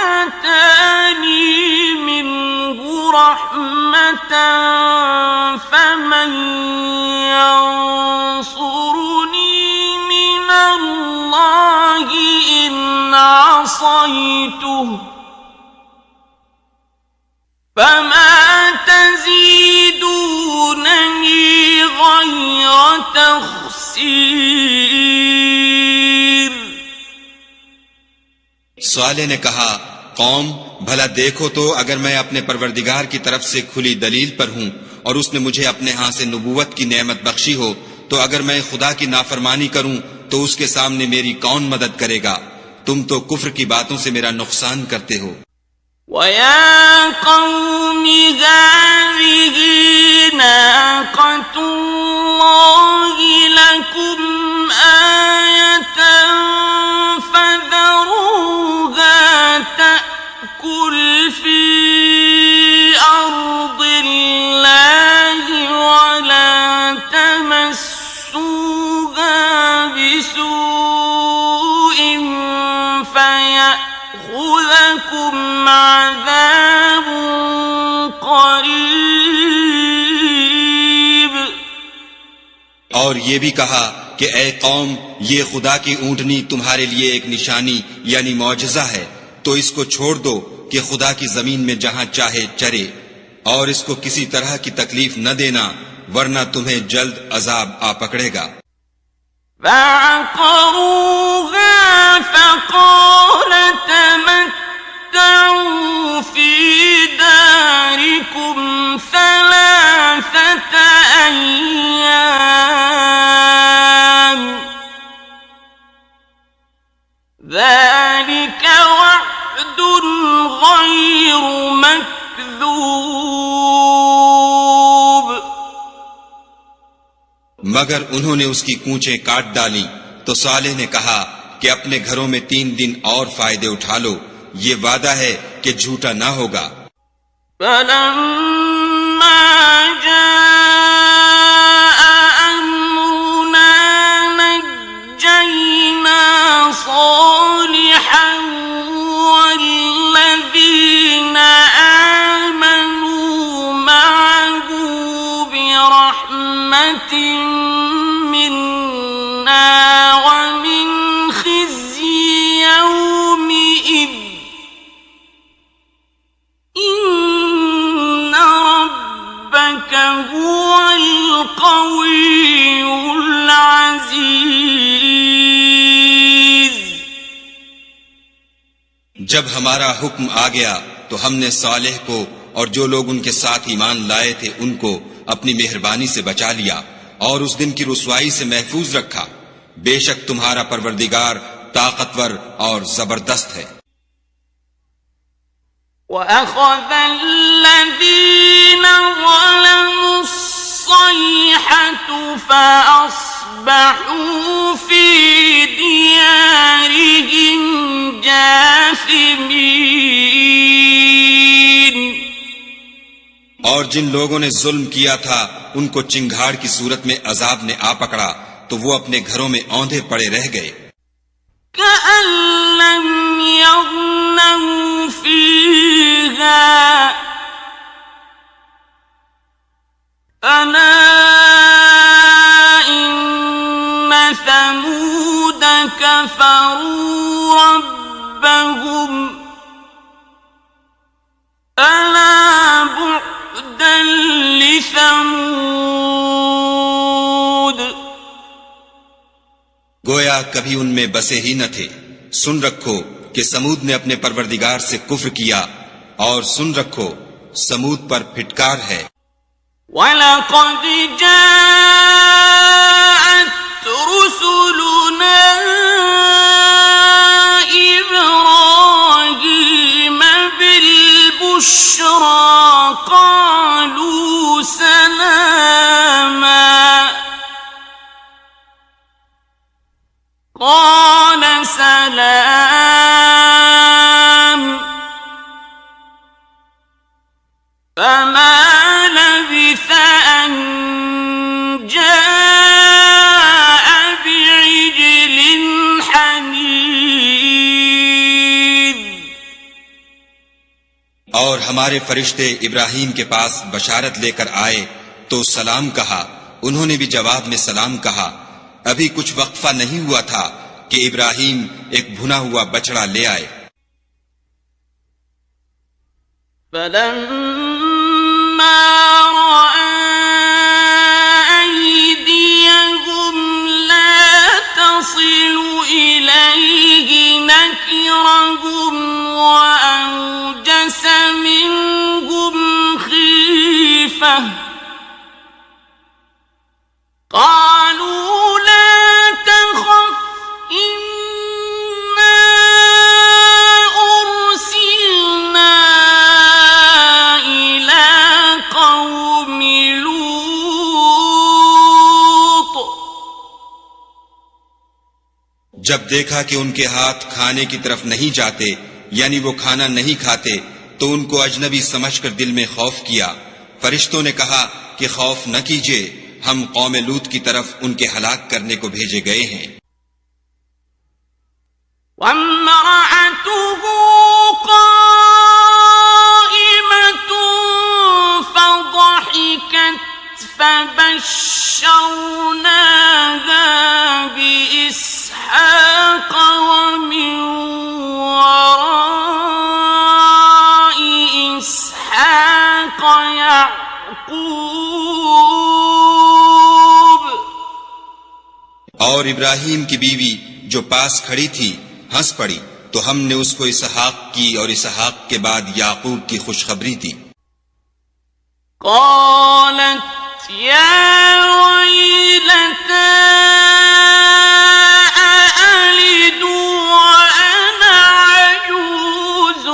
وآتاني منه رحمة فمن ينصرني من الله إن عصيته فما تزيدونني غير تخسير। सालेह ने कहा, कौम, भला देखो तो अगर मैं अपने परवरदिगार की तरफ से खुली दलील पर हूं और उसने मुझे अपने हाथ से नबूवत की नेमत बख्शी हो, तो अगर मैं खुदा की नाफरमानी करूं तो उसके सामने मेरी कौन मदद करेगा? तुम तो कुफ्र की बातों से मेरा नुकसान करते हो। وَيَا قَوْمِ هَٰذِهِ نَاقَةُ اللَّهِ لَكُمْ آيَةً فَذَرُوهَا تَأْكُلْ فِي أَرْضِ اللَّهِ وَلَا تَمَسُّوهَا بِسُوءٍ فَيَأْخُذَكُمْ عَذَابٌ قَرِيبٌ। और ये भी कहा कि ए कौम, ये खुदा की ऊंटनी तुम्हारे लिए एक निशानी यानी मौजज़ा है, तो इसको छोड़ दो कि खुदा की जमीन में जहां चाहे चरे, और इसको किसी तरह की तकलीफ न देना, वरना तुम्हें जल्द अजाब आ पकड़ेगा। فعقروها فقال تمتعوا في داركم 3 أيام ذلك وعد غير مكذوب। मगर उन्होंने उसकी कूंचें काट डाली, तो सालेह ने कहा कि अपने घरों में 3 दिन और फायदे उठा लो, ये वादा है कि झूठा ना होगा। فلما جاء أمرنا نجينا صالحا والذين آمنوا معه برحمة منا ومن خزي يومئذ إن ربك هو القوي العزيز। जब हमारा हुक्म आ गया तो हमने सालेह को और जो लोग उनके साथ ईमान लाए थे उनको अपनी मेहरबानी से बचा लिया और उस दिन की रुसवाई से महफूज रखा। बेशक तुम्हारा परवरदिगार ताकतवर और जबरदस्त है। وأخذ الذين ظلموا الصيحة فأصبحوا في ديارهم جاثمين। और जिन लोगों ने जुल्म किया था उनको चिंगाड़ की सूरत में अजाब ने आ पकड़ा तो वो अपने घरों में औंधे पड़े रह गए। كأن لم يغنوا فيها ألا إن ثمود كفروا ربهم ألا بعدا لثمود गोया कभी उनमें बसे ही न थे। सुन रखो कि समूद ने अपने परवरदिगार से कुफ्र किया, और सुन रखो समूद पर फिटकार है। وَلَقَدْ جَاءَتْ رُسُلُنَا إِبْرَاهِيمَ بِالْبُشْرَى قَالُوا سَلَامًا قال سلام فما لبث أن جاء بعجل حنيذ। और हमारे फरिश्ते इब्राहिम के पास बशारत लेकर आए तो सलाम कहा। उन्होंने भी जवाब में सलाम कहा। अभी कुछ वक्फा नहीं हुआ था कि इब्राहिम एक भुना हुआ बछड़ा ले आए। فلما رأى أيديهم لا تصل إليه نكرهم وأوجس منهم خيفة قالوا لا تخف إنا أرسلنا إلى قوم لوط। जब देखा कि उनके हाथ खाने की तरफ नहीं जाते, यानी वो खाना नहीं खाते, तो उनको अजनबी समझकर दिल में खौफ किया। फरिश्तों ने कहा कि खौफ न कीजिए, हम कौम लूत की तरफ उनके हलाक करने को भेजे गए हैं। وامرأته قائمة فضحكت فبشرناها بإسحاق ومن وراء إسحاق يعقوب। और इब्राहिम की बीवी जो पास खड़ी थी हंस पड़ी, तो हमने उसको इसहाक की और इसहाक के बाद याकूब की खुशखबरी दी। قالت يا ويلتى أألد وأنا عجوز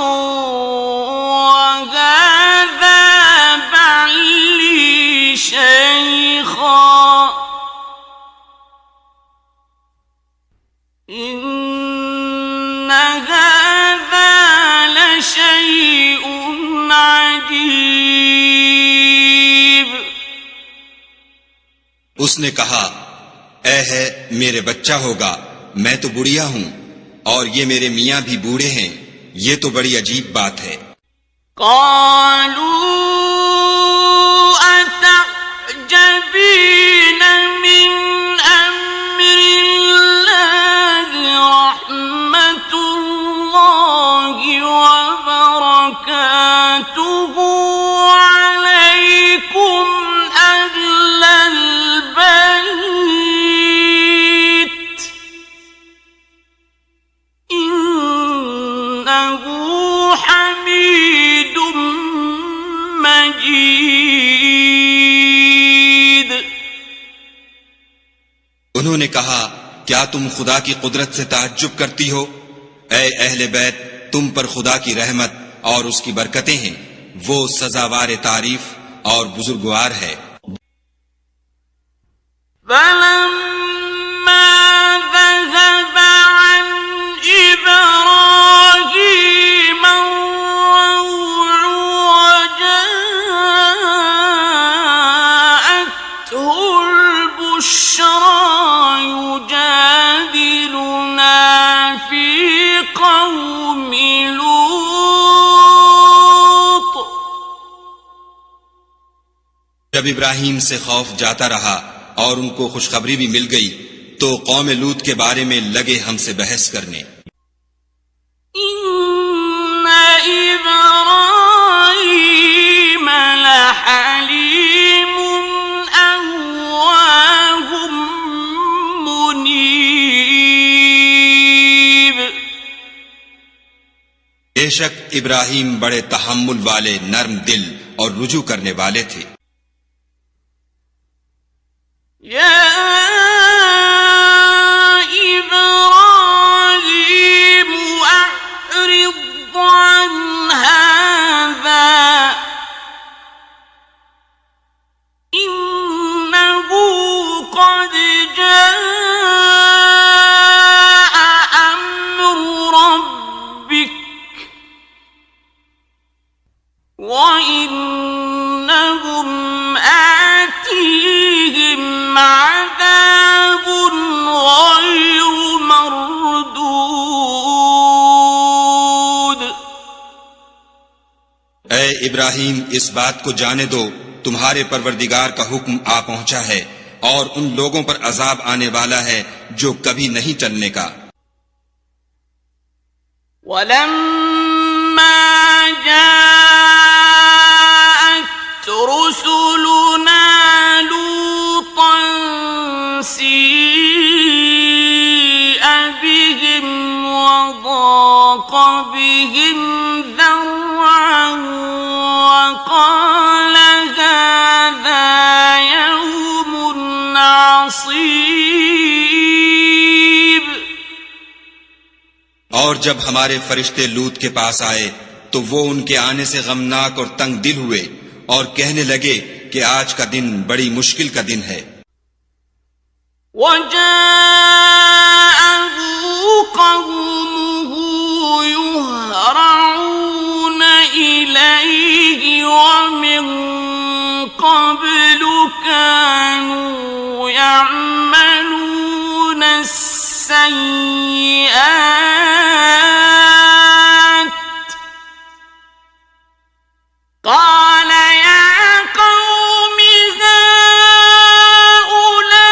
وهذا بعلي شيخا إن هذا لشيء عجيب। उसने कहा, ऐ है मेरे बच्चा होगा, मैं तो बुढ़िया हूं और ये मेरे मियाँ भी बूढ़े हैं, ये तो बड़ी अजीब बात है। قالوا أتعجبين من أمر الله رحمة الله وبركاته عليكم أهل البيت إنه حميد مجيد। उन्होंने कहा, क्या तुम खुदा की कुदरत से ताज्जुब करती हो? ऐ अहले बैत, तुम पर खुदा की रहमत और उसकी बरकतें हैं, वो सजावार तारीफ और बुजुर्गवार है। فلما ذهب عن إبراهيم الروع وجاء जब इब्राहीम से खौफ जाता रहा और उनको खुशखबरी भी मिल गई तो कौम लूत के बारे में लगे हमसे बहस करने। इन्ना इब्राहीम लहलीमुन अव्वाहुम मुनीब। बेशक इब्राहीम बड़े तहम्मुल वाले, नर्म दिल और रुजू करने वाले थे। इब्राहीम, इस बात को जाने दो, तुम्हारे परवरदिगार का हुक्म आ पहुंचा है और उन लोगों पर अजाब आने वाला है जो कभी नहीं टलने का। वलम्मा जाअत रुसुलुना लूतन सीअ बिहिम वज़ाक़ बिहिम ज़र्अन وقال هذا يوم عصيب। और जब हमारे फरिश्ते लूत के पास आए तो वो उनके आने से गमनाक और तंग दिल हुए और कहने लगे कि आज का दिन बड़ी मुश्किल का दिन है। وجاءه قومه يهرعون إليه ومن قبل كانوا يعملون السيئات قال يا قوم هؤلاء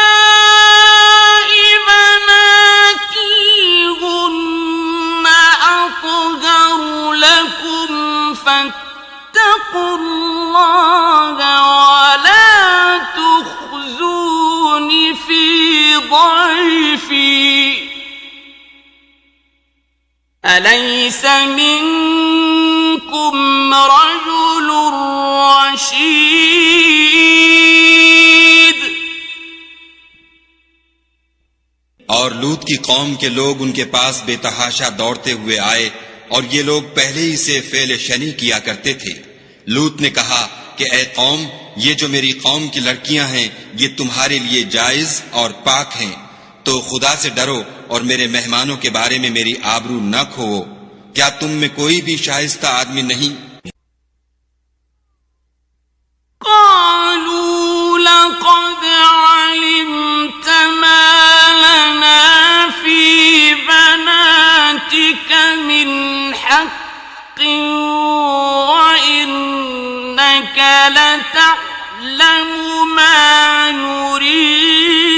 بناتي هن أطهر لكم فاتقوا الله ولا تخزوني في ضيفي أليس منكم رجل رشيد। और लूत की कौम के लोग उनके पास बेतहाशा दौड़ते हुए आए और ये लोग पहले ही से फेल शनी किया करते थे। लूत ने कहा कि ए कौम, ये जो मेरी कौम की लड़कियां हैं ये तुम्हारे लिए जायज और पाक हैं, तो खुदा से डरो और मेरे मेहमानों के बारे में मेरी आबरू न खोओ। क्या तुम में कोई भी शाइस्ता आदमी नहीं? قالوا لقد علمت ما لنا في بناتك من حق وإنك لتعلم ما نريد।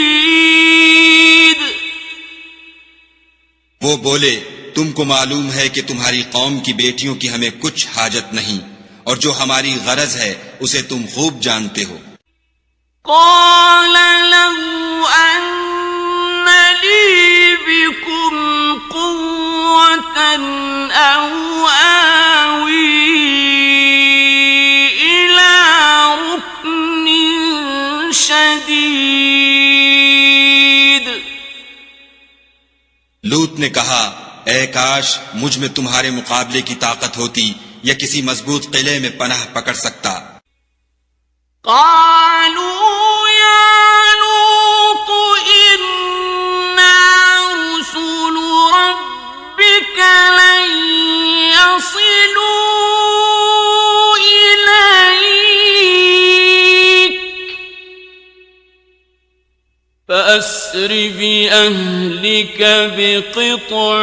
वो बोले, तुमको मालूम है कि तुम्हारी कौम की बेटियों की हमें कुछ हाजत नहीं और जो हमारी गरज है उसे तुम खूब जानते हो। قال لو أن لي بكم قوة أو آوي إلى ركن شديد। लूत ने कहा, ए काश मुझ में तुम्हारे मुकाबले की ताकत होती या किसी मजबूत किले में पनाह पकड़ सकता। قالوا يا لوط إنا رسل ربك لن يصلوا إليك فأسر بأهلك بقطع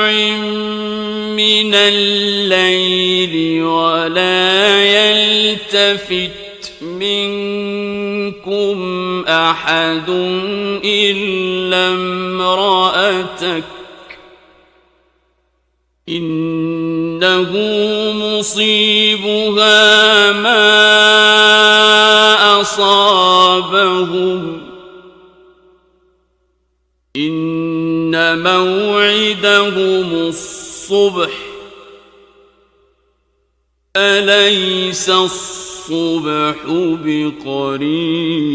من الليل ولا يلتفت منكم منهم أحد إلا امرأتك إنه مصيبها ما أصابهم إن موعدهم الصبح أليس الصبح بقريب।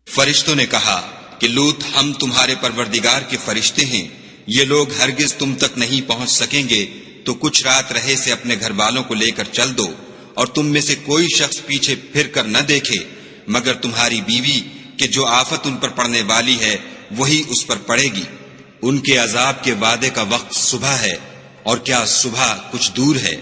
फरिश्तों ने कहा कि लूत, हम तुम्हारे परवरदिगार के फरिश्ते हैं, ये लोग हरगिज तुम तक नहीं पहुंच सकेंगे, तो कुछ रात रहे से अपने घर वालों को लेकर चल दो, और तुम में से कोई शख्स पीछे फिर कर न देखे मगर तुम्हारी बीवी कि जो आफत उन पर पड़ने वाली है वही उस पर पड़ेगी। उनके अजाब के वादे का वक्त सुबह है, और क्या सुबह कुछ दूर है।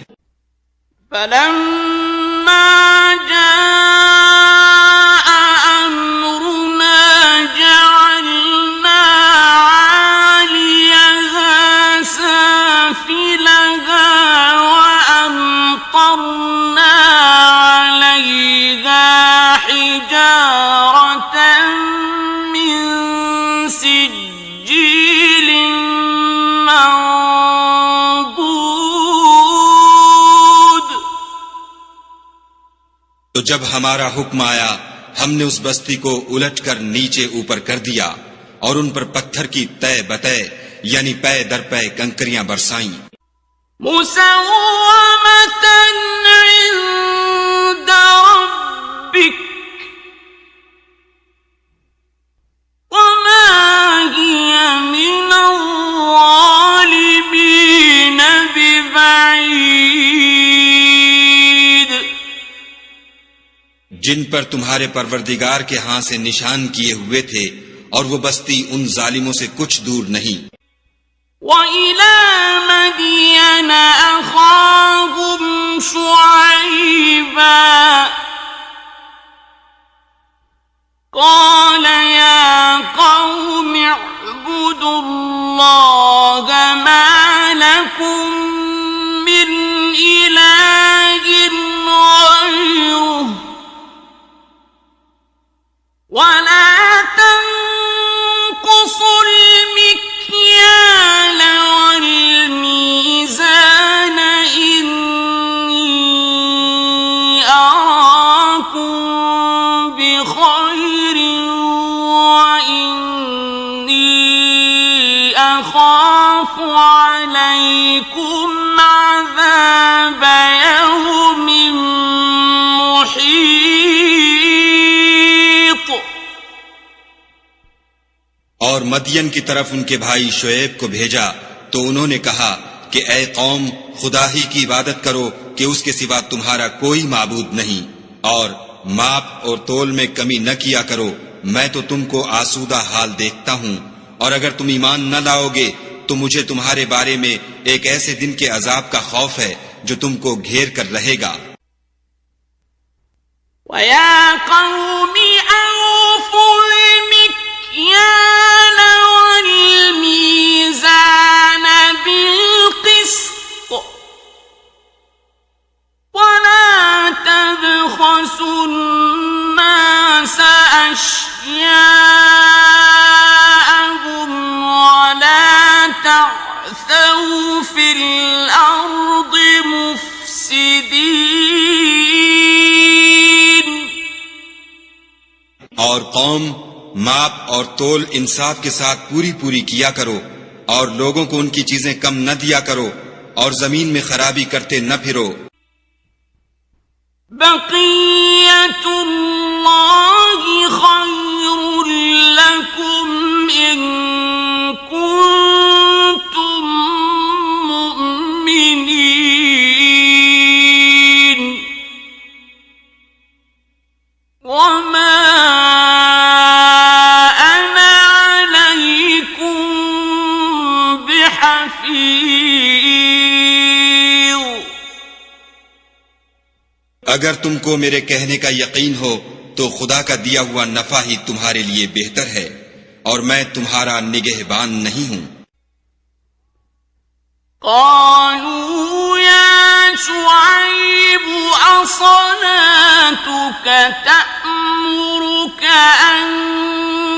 तो जब हमारा हुक्म आया, हमने उस बस्ती को उलटकर नीचे ऊपर कर दिया और उन पर पत्थर की तय बतय यानी पै दर पै कंकरियां बरसाईं। मुसव्वमतन इंद रब्बिक वमा हिय मिनज़्ज़ालिमीन बिबईद। जिन पर तुम्हारे परवरदिगार के हाथ से निशान किए हुए थे, और वो बस्ती उन जालिमों से कुछ दूर नहीं। وإلى مدين أخاهم شعيبا قال يا قوم اعبدوا الله ما لكم من إله غيره ولا تنقصوا المكيال والميزان إني أراكم بخير وإني أخاف عليكم عذاب يوم محيط। और मदियन की तरफ उनके भाई शुएब को भेजा तो उन्होंने कहा कि ऐ कौम, खुदा ही की इबादत करो कि उसके सिवा तुम्हारा कोई माबूद नहीं, और माप और तोल में कमी न किया करो। मैं तो तुमको आसूदा हाल देखता हूँ, और अगर तुम ईमान न लाओगे तो मुझे तुम्हारे बारे में एक ऐसे दिन के अजाब का खौफ है जो तुमको घेर कर रहेगा। वया कौमी औफुल मिक्याल वल मीज़ान बिल्क़िस्त वला तबख़सुन नास अश्याअहुम वला तअसौ फिल अर्द मुफ़्सिदीन। और कौम, माप और तोल इंसाफ के साथ पूरी पूरी किया करो, और लोगों को उनकी चीजें कम न दिया करो, और जमीन में खराबी करते न फिरो। बक़िय्यतुल्लाहि खैरुल लकुम इन कुंतुम मुमिनीन वमा अगर तुमको मेरे कहने का यकीन हो तो खुदा का दिया हुआ नफा ही तुम्हारे लिए बेहतर है, और मैं तुम्हारा निगहबान नहीं हूं। क़ालू या شعيب أصلاتك تأمرك أن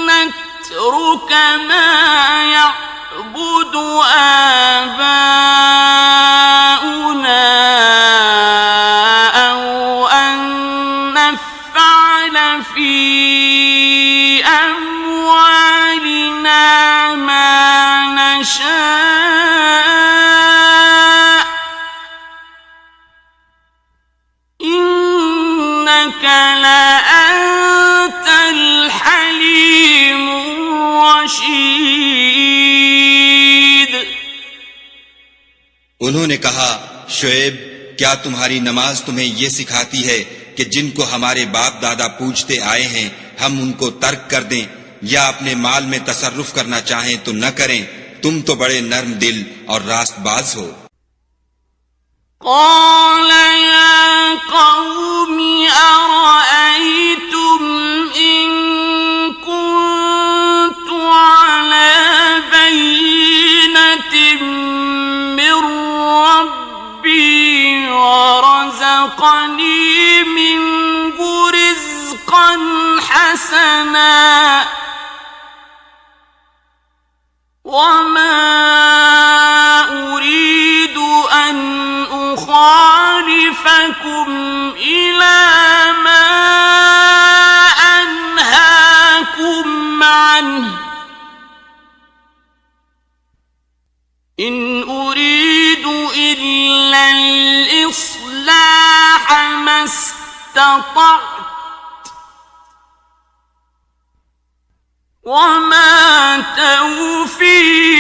نترك ما يعبد آباؤنا أو أن نفعل في أموالنا ما نشاء إنك لأنت الحليم الرشيد। उन्होंने कहा, शुएब, क्या तुम्हारी नमाज तुम्हें ये सिखाती है कि जिनको हमारे बाप दादा पूजते आए हैं हम उनको तर्क कर दें या अपने माल में तसर्रुफ करना चाहें तो न करें? तुम तो बड़े नर्म दिल और रास्तबाज हो। قال يا قوم أرأيتم إن كنت على بينة من ربي ورزقني منه رزقا حسنا وما أريد أن أخالفكم إلى ما أنهاكم عنه إن أريد إلا الإصلاح ما استطعت وما توفيقي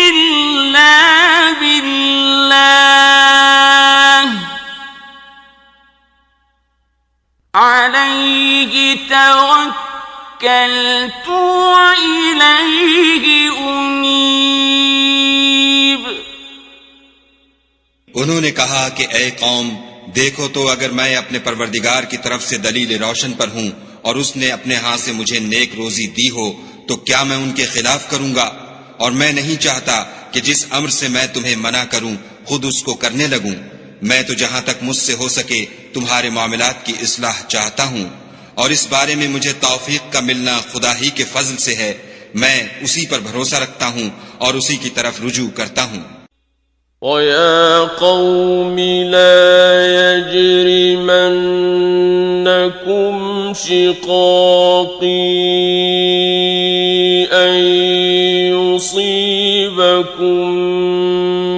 إلا بالله عليه توكلت وإليه أنيب। उन्होंने कहा कि ए कौम, देखो तो अगर मैं अपने परवरदिगार की तरफ से दलील रोशन पर हूँ और उसने अपने हाथ से मुझे नेक रोजी दी हो तो क्या मैं उनके खिलाफ करूंगा? और मैं नहीं चाहता कि जिस अम्र से मैं तुम्हें मना करूं खुद उसको करने लगूं। मैं तो जहां तक मुझसे हो सके तुम्हारे मामलात की इस्लाह चाहता हूं और इस बारे में मुझे तौफीक का मिलना खुदा ही के फजल से है। मैं उसी पर भरोसा रखता हूं और उसी की तरफ रुजू करता हूं। وَيَا قَوْمِ لَا يَجْرِمَنَّكُمْ شِقَاقِي أَن يُصِيبَكُم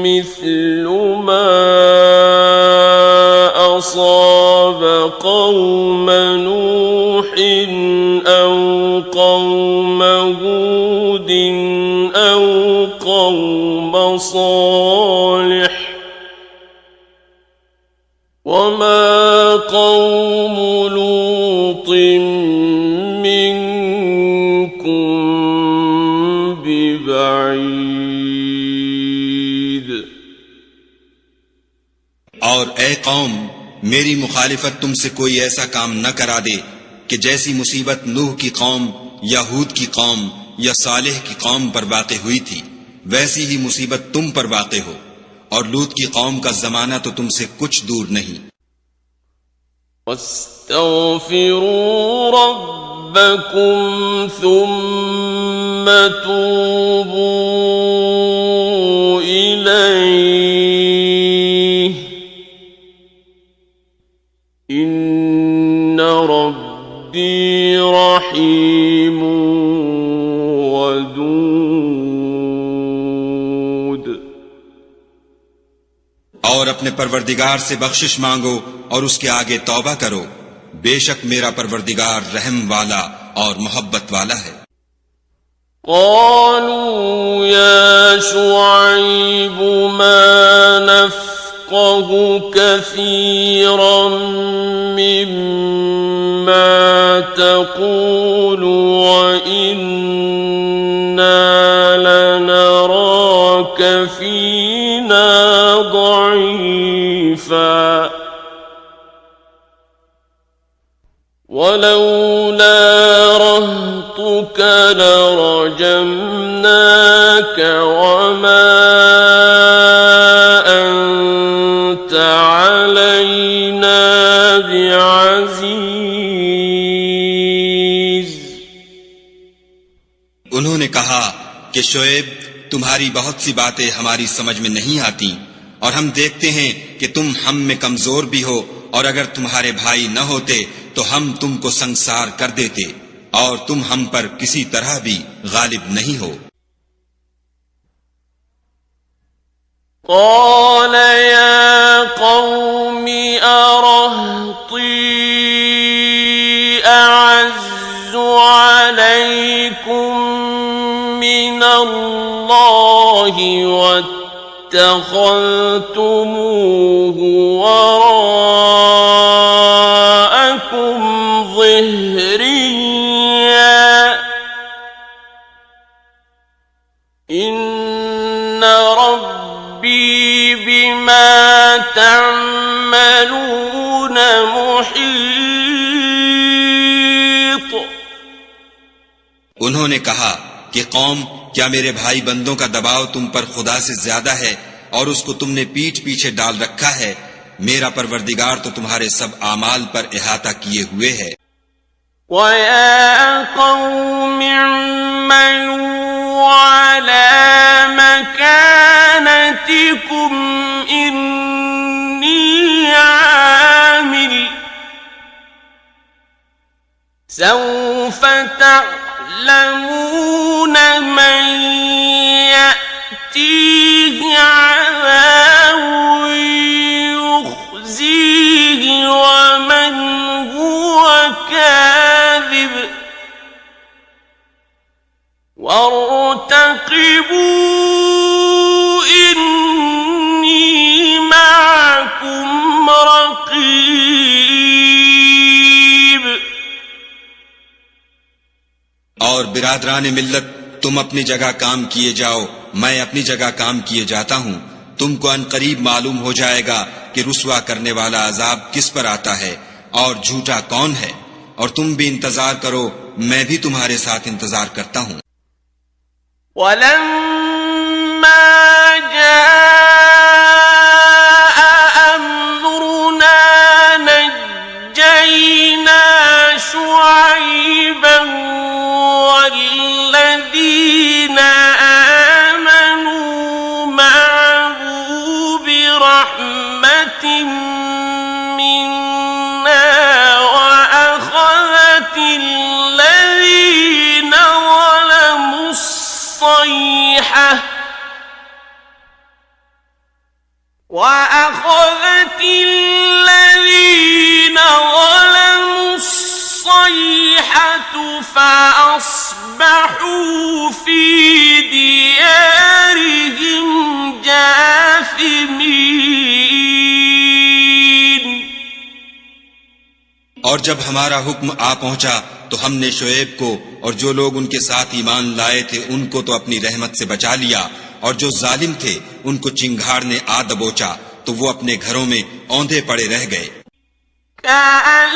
مِّثْلُ مَا أَصَابَ قَوْمَ نُوحٍ أَوْ قَوْمَ هُودٍ أَوْ قَوْمَ صالح وما قوم لوط منكم ببعيد। और ए कौम, मेरी मुखालिफत तुमसे कोई ऐसा काम न करा दे कि जैसी मुसीबत नूह की कौम या हूद की कौम या सालेह की कौम पर वाक़े हुई थी वैसी ही मुसीबत तुम पर वाक़े हो। और लूत की कौम का जमाना तो तुमसे कुछ दूर नहीं। वस्तग़फिरू रब्बकुम थुम्मा तूबू इलैहि इन्न रब्बी रहीमुन वदूद। और अपने परवरदिगार से बख्शिश मांगो और उसके आगे तौबा करो, बेशक मेरा परवरदिगार रहम वाला और मोहब्बत वाला है। क़ालू या शुअय्ब मा नफ़क़हु कसीरन मिम्मा तक़ूलु व इन्ना लनराक फ़ीना ضعيفا ولولا رهطك لرجمناك وما علينا بعزيز. उन्होंने कहा कि शोएब, तुम्हारी बहुत सी बातें हमारी समझ में नहीं आती और हम देखते हैं कि तुम हम में कमजोर भी हो, और अगर तुम्हारे भाई न होते तो हम तुमको संसार कर देते और तुम हम पर किसी तरह भी गालिब नहीं हो. قال يا قوم أرهطي أعز عليكم من الله واتخذتموه وراءكم ظهريا إن ربي بما تعملون محيط. उन्होंने कहा कि कौम, क्या मेरे भाई बंदों का दबाव तुम पर खुदा से ज्यादा है और उसको तुमने पीठ पीछे डाल रखा है? मेरा परवरदिगार तो तुम्हारे सब आमाल पर इहाता किए हुए है. وَيَا قَوْمِ اعْمَلُوا عَلَى مَكَانَتِكُمْ إِنِّي عَامِلٌ سَوْفَ تَعْلَمُونَ مَن يَأْتِيهِ عَذَابٌ يُخْزِيهِ وَمَنْ هُوَ كَاذِبٌ وَارْتَقِبُوا إِنِّي مَعَكُمْ رَقِيبٌ. और बिरादरान मिल्लत, तुम अपनी जगह काम किए जाओ, मैं अपनी जगह काम किए जाता हूँ. तुमको अनकरीब मालूम हो जाएगा कि रुसवा करने वाला अजाब किस पर आता है और झूठा कौन है, और तुम भी इंतजार करो, मैं भी तुम्हारे साथ इंतजार करता हूँ. وَلَمَّا جَاءَ أَمْرُنَا نَجَّيْنَا شُعَيْبًا وَالَّذِينَ آمَنُوا مَعَهُ بِرَحْمَةٍ مِّنَّا وَأَخَذَتِ الَّذِينَ ظَلَمُوا الصَّيْحَةُ فَأَصْبَحُوا فِي دِيَارِهِمْ جَاثِمِينَ. और जब हमारा हुक्म आ पहुंचा तो हमने शोएब को और जो लोग उनके साथ ईमान लाए थे उनको तो अपनी रहमत से बचा लिया, और जो जालिम थे उनको चिंगार ने आ दबोचा तो वो अपने घरों में औंधे पड़े रह गए. كَأَن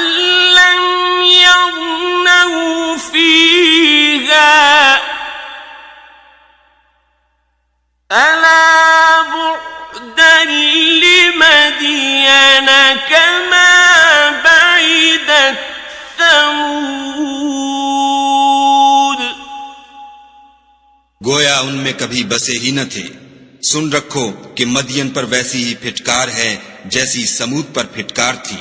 لَّمْ يَغْنَوْا فِيهَا أَلَا بُعْدًا لِّمَدْيَنَ كَمَا بَعِدَتْ ثَمُودُ. गोया उनमें कभी बसे ही न थे. सुन रखो कि मदियन पर वैसी ही फिटकार है जैसी समूद पर फिटकार थी.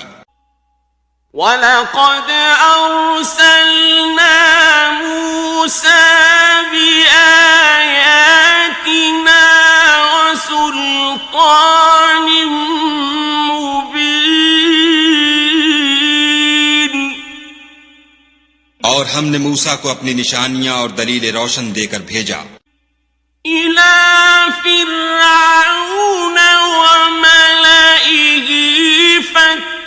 وَلَقَدْ أَرْسَلْنَا مُوسَى بِآيَاتِنَا وَسُلْطَانٍ مُبِينٍ. और हमने मूसा को अपनी निशानियां और दलील रोशन देकर भेजा. إِلَى فِرْعَوْنَ وَمَلَئِهِ فَاتَّبَعُوا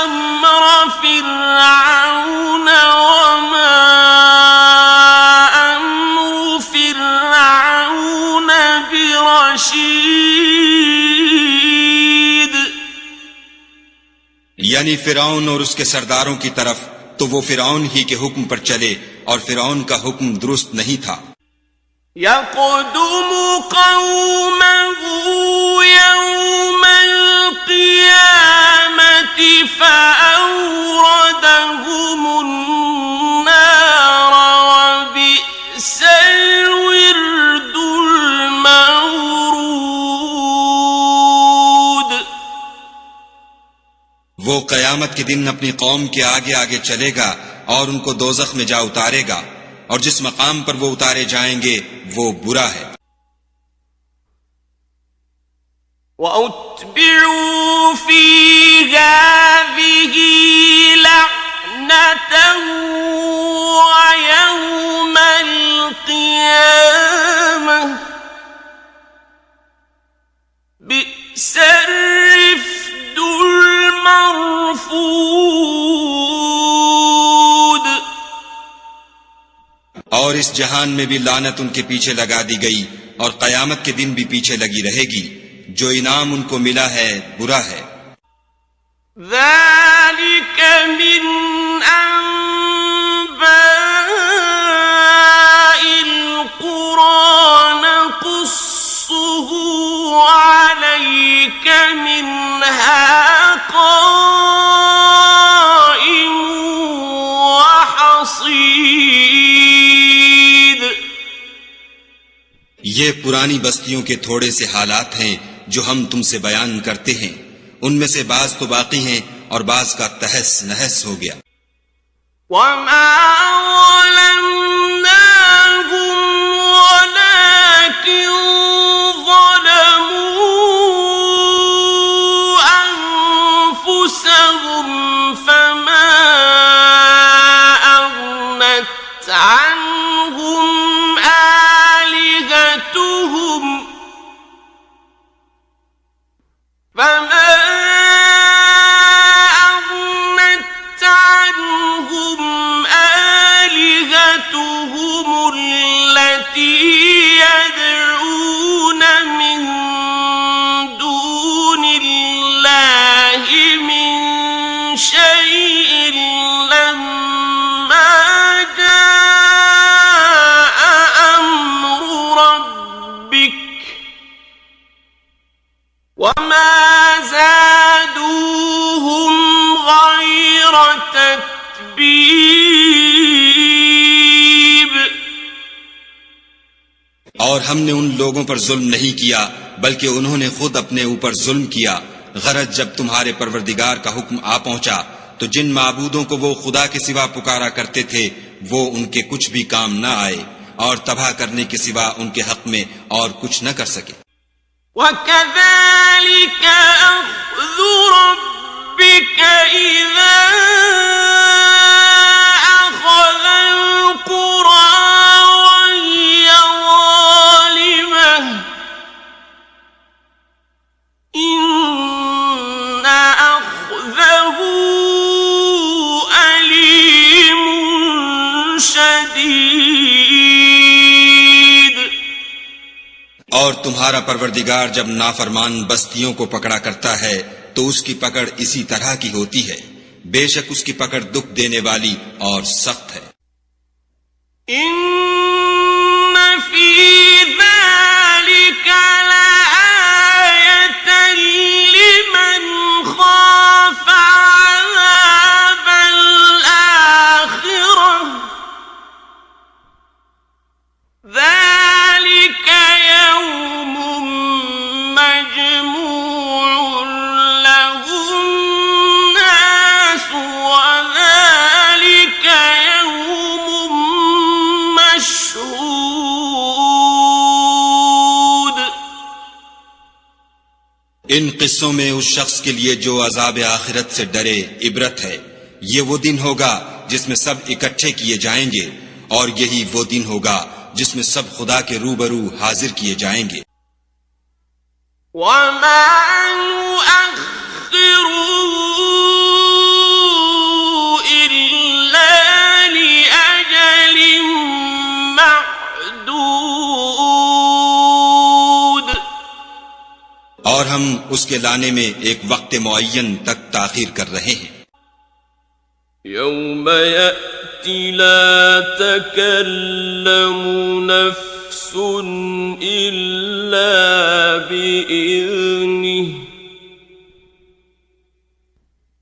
أَمْرَ فِرْعَوْنَ وَمَا أَمْرُ فِرْعَوْنَ بِرَشِيدٍ. यानी फिरौन और उसके सरदारों की तरफ, तो वो फिरौन ही के हुक्म पर चले और फिरौन का हुक्म दुरुस्त नहीं था. يقدم قومه يوم القيامة فأوردهم النار وبئس الورد المورود। वो कयामत के दिन अपनी कौम के आगे आगे चलेगा और उनको दोज़ख में जा उतारेगा, और जिस मकाम पर वो उतारे जाएंगे वो बुरा है। وَأُتْبِعُوا فِي هَٰذِهِ لَعْنَةً وَيَوْمَ الْقِيَامَةِ بِئْسَ الرِّفْدُ الْمَرْفُودُ। और इस जहान में भी लानत उनके पीछे लगा दी गई और कयामत के दिन भी पीछे लगी रहेगी। जो इनाम उनको मिला है बुरा है। ذَلِكَ مِنْ أَنْبَاءِ الْقُرَىٰ نَقُصُّهُ عَلَيْكَ مِنْهَا قَائِمٌ وَحَصِيدٌ। ये पुरानी बस्तियों के थोड़े से हालात हैं जो हम तुमसे बयान करते हैं। उनमें से बाज तो बाकी हैं और बाज का तहस नहस हो गया। وَمَا ظَلَمْنَاهُمْ وَلَٰكِن ظَلَمُوا أَنفُسَهُمْ فَمَا أَغْنَتْ عَنْهُمْ آلِهَتُهُمُ الَّتِي يَدْعُونَ مِن دُونِ اللَّهِ مِن شَيْءٍ لَّمَّا جَاءَ أَمْرُ رَبِّكَ وَمَا زَادُوهُمْ غَيْرَ تَتْبِيبٍ। और हमने उन लोगों पर जुल्म नहीं किया बल्कि उन्होंने खुद अपने ऊपर जुल्म किया। गरज जब तुम्हारे परवरदिगार का हुक्म आ पहुंचा तो जिन माबूदों को वो खुदा के सिवा पुकारा करते थे वो उनके कुछ भी काम न आए और तबाह करने के सिवा उनके हक में और कुछ न कर सके। وَكَذَٰلِكَ أَخْذُ رَبِّكَ إِذَا أَخَذَ الْقُرَىٰ وَهِيَ ظَالِمَةٌ إِنَّ أَخْذَهُ أَلِيمٌ شَدِيدٌ। और तुम्हारा परवरदिगार जब नाफरमान बस्तियों को पकड़ा करता है तो उसकी पकड़ इसी तरह की होती है। बेशक उसकी पकड़ दुख देने वाली और सख्त है। إِنَّ فِي ذَٰلِكَ لَآيَةً لِّمَنْ خَافَ عَذَابَ الْآخِرَةِ ذَٰلِكَ يَوْمٌ مَّجْمُوعٌ لَّهُ النَّاسُ وَذَٰلِكَ يَوْمٌ مَّشْهُودٌ۔ इन किस्सों में उस शख्स के लिए जो अज़ाब आखिरत से डरे इबरत है। ये वो दिन होगा जिसमें सब इकट्ठे किए जाएंगे और यही वो दिन होगा जिसमें सब खुदा के रूबरू हाजिर किए जाएंगे। وَمَا نُؤَخِّرُهُ إِلَّا لِأَجَلٍ مَّعْدُودٍ। और हम उसके लाने में एक वक्त मुअय्यन तक ताखीर कर रहे हैं। يَوْمَ يَأْتِي لَا تَكَلَّمُ نَفْسٌ إلا بإذنه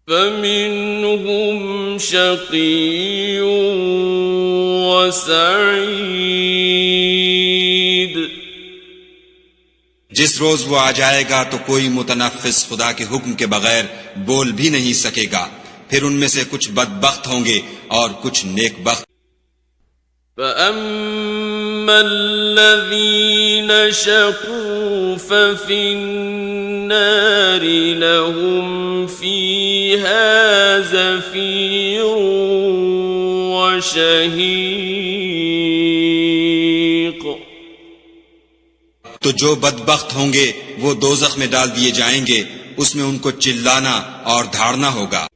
فمنهم شقي وسعيد जिस रोज वो आ जाएगा तो कोई मुतनफ्फिस खुदा के हुक्म के बगैर बोल भी नहीं सकेगा। फिर उनमें से कुछ बदबख्त होंगे और कुछ नेकबख्त। فأما الذين شقوا ففي النار لهم فيها زفير وشهيق तो जो बदबख्त होंगे वो दोज़ख में डाल दिए जाएंगे, उसमें उनको चिल्लाना और धाड़ना होगा।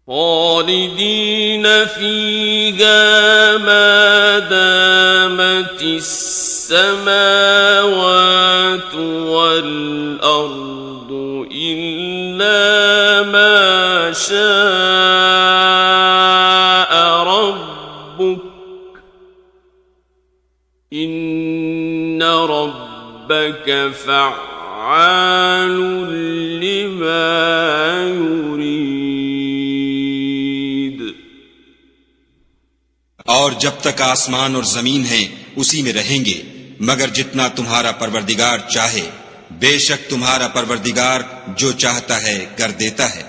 خالدين فيها ما دامت السماوات والأرض إلا ما شاء ربك إن ربك فعال لما يريد। और जब तक आसमान और जमीन हैं उसी में रहेंगे, मगर जितना तुम्हारा परवरदिगार चाहे। बेशक तुम्हारा परवरदिगार जो चाहता है कर देता है।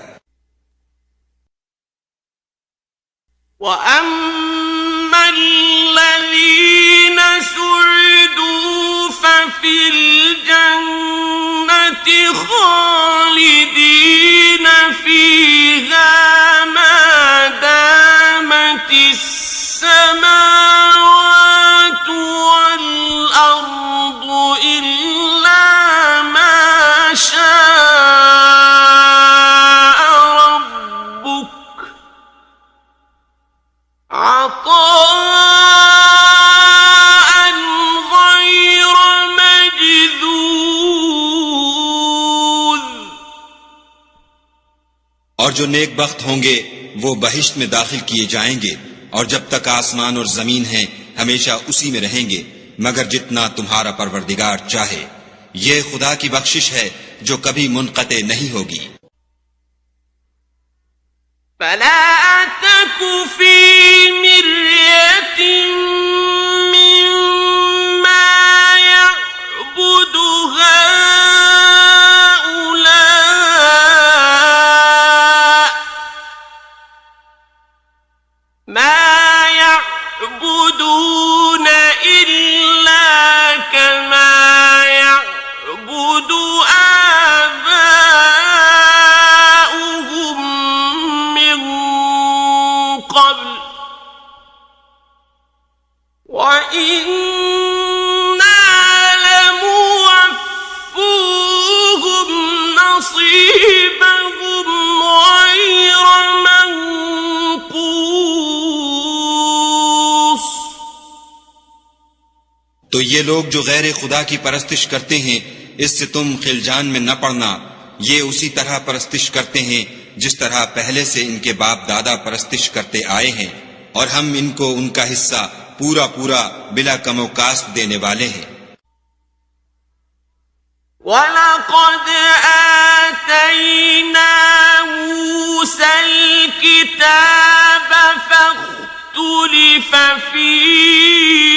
وَأَمَّا الَّذِينَ سُعِدُوا فَفِي الْجَنَّةِ خَالِدِينَ فِيهَا مَا دَامَتِ السَّمَاوَاتُ وَالْأَرْضُ إِلَّا مَا شَاءَ رَبُّكَ عطاء غير مجذوذ। और जो नेकबख्त होंगे वो बहिश्त में दाखिल किए जाएंगे, और जब तक आसमान और जमीन है हमेशा उसी में रहेंगे, मगर जितना तुम्हारा परवरदिगार चाहे। ये खुदा की बख्शिश है जो कभी मुनक़ते नहीं होगी। فلا تك في مرية مما يعبد هؤلاء ما يعبدون إلا كما يعبد آباؤهم من قبل وإنا لموفوهم نصيبهم غير منقوص। तो ये लोग जो गैर खुदा की परस्तिश करते हैं, इससे तुम खिलजान में न पड़ना। ये उसी तरह परस्तिश करते हैं जिस तरह पहले से इनके बाप दादा परस्तिश करते आए हैं, और हम इनको उनका हिस्सा पूरा पूरा बिला कमोकास्त देने वाले हैं। وَلَقَدْ آتَيْنَا مُوسَى الْكِتَابَ فَاخْتُلِفَ فِيهِ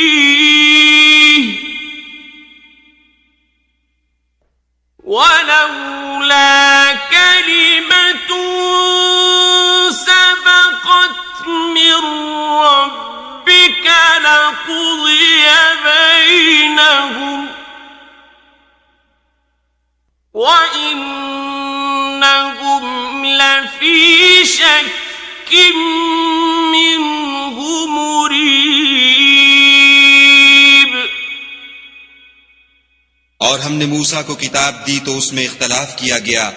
وَلَوْلَا كَلِمَةٌ سَبَقَتْ مِنْ رَبِّكَ لَقُضِيَ بَيْنَهُمْ وَإِنَّهُمْ لَفِي شَكٍّ مِّنْهُ مُرِيبٍ। और हमने मूसा को किताब दी तो उसमें इख्तलाफ किया गया,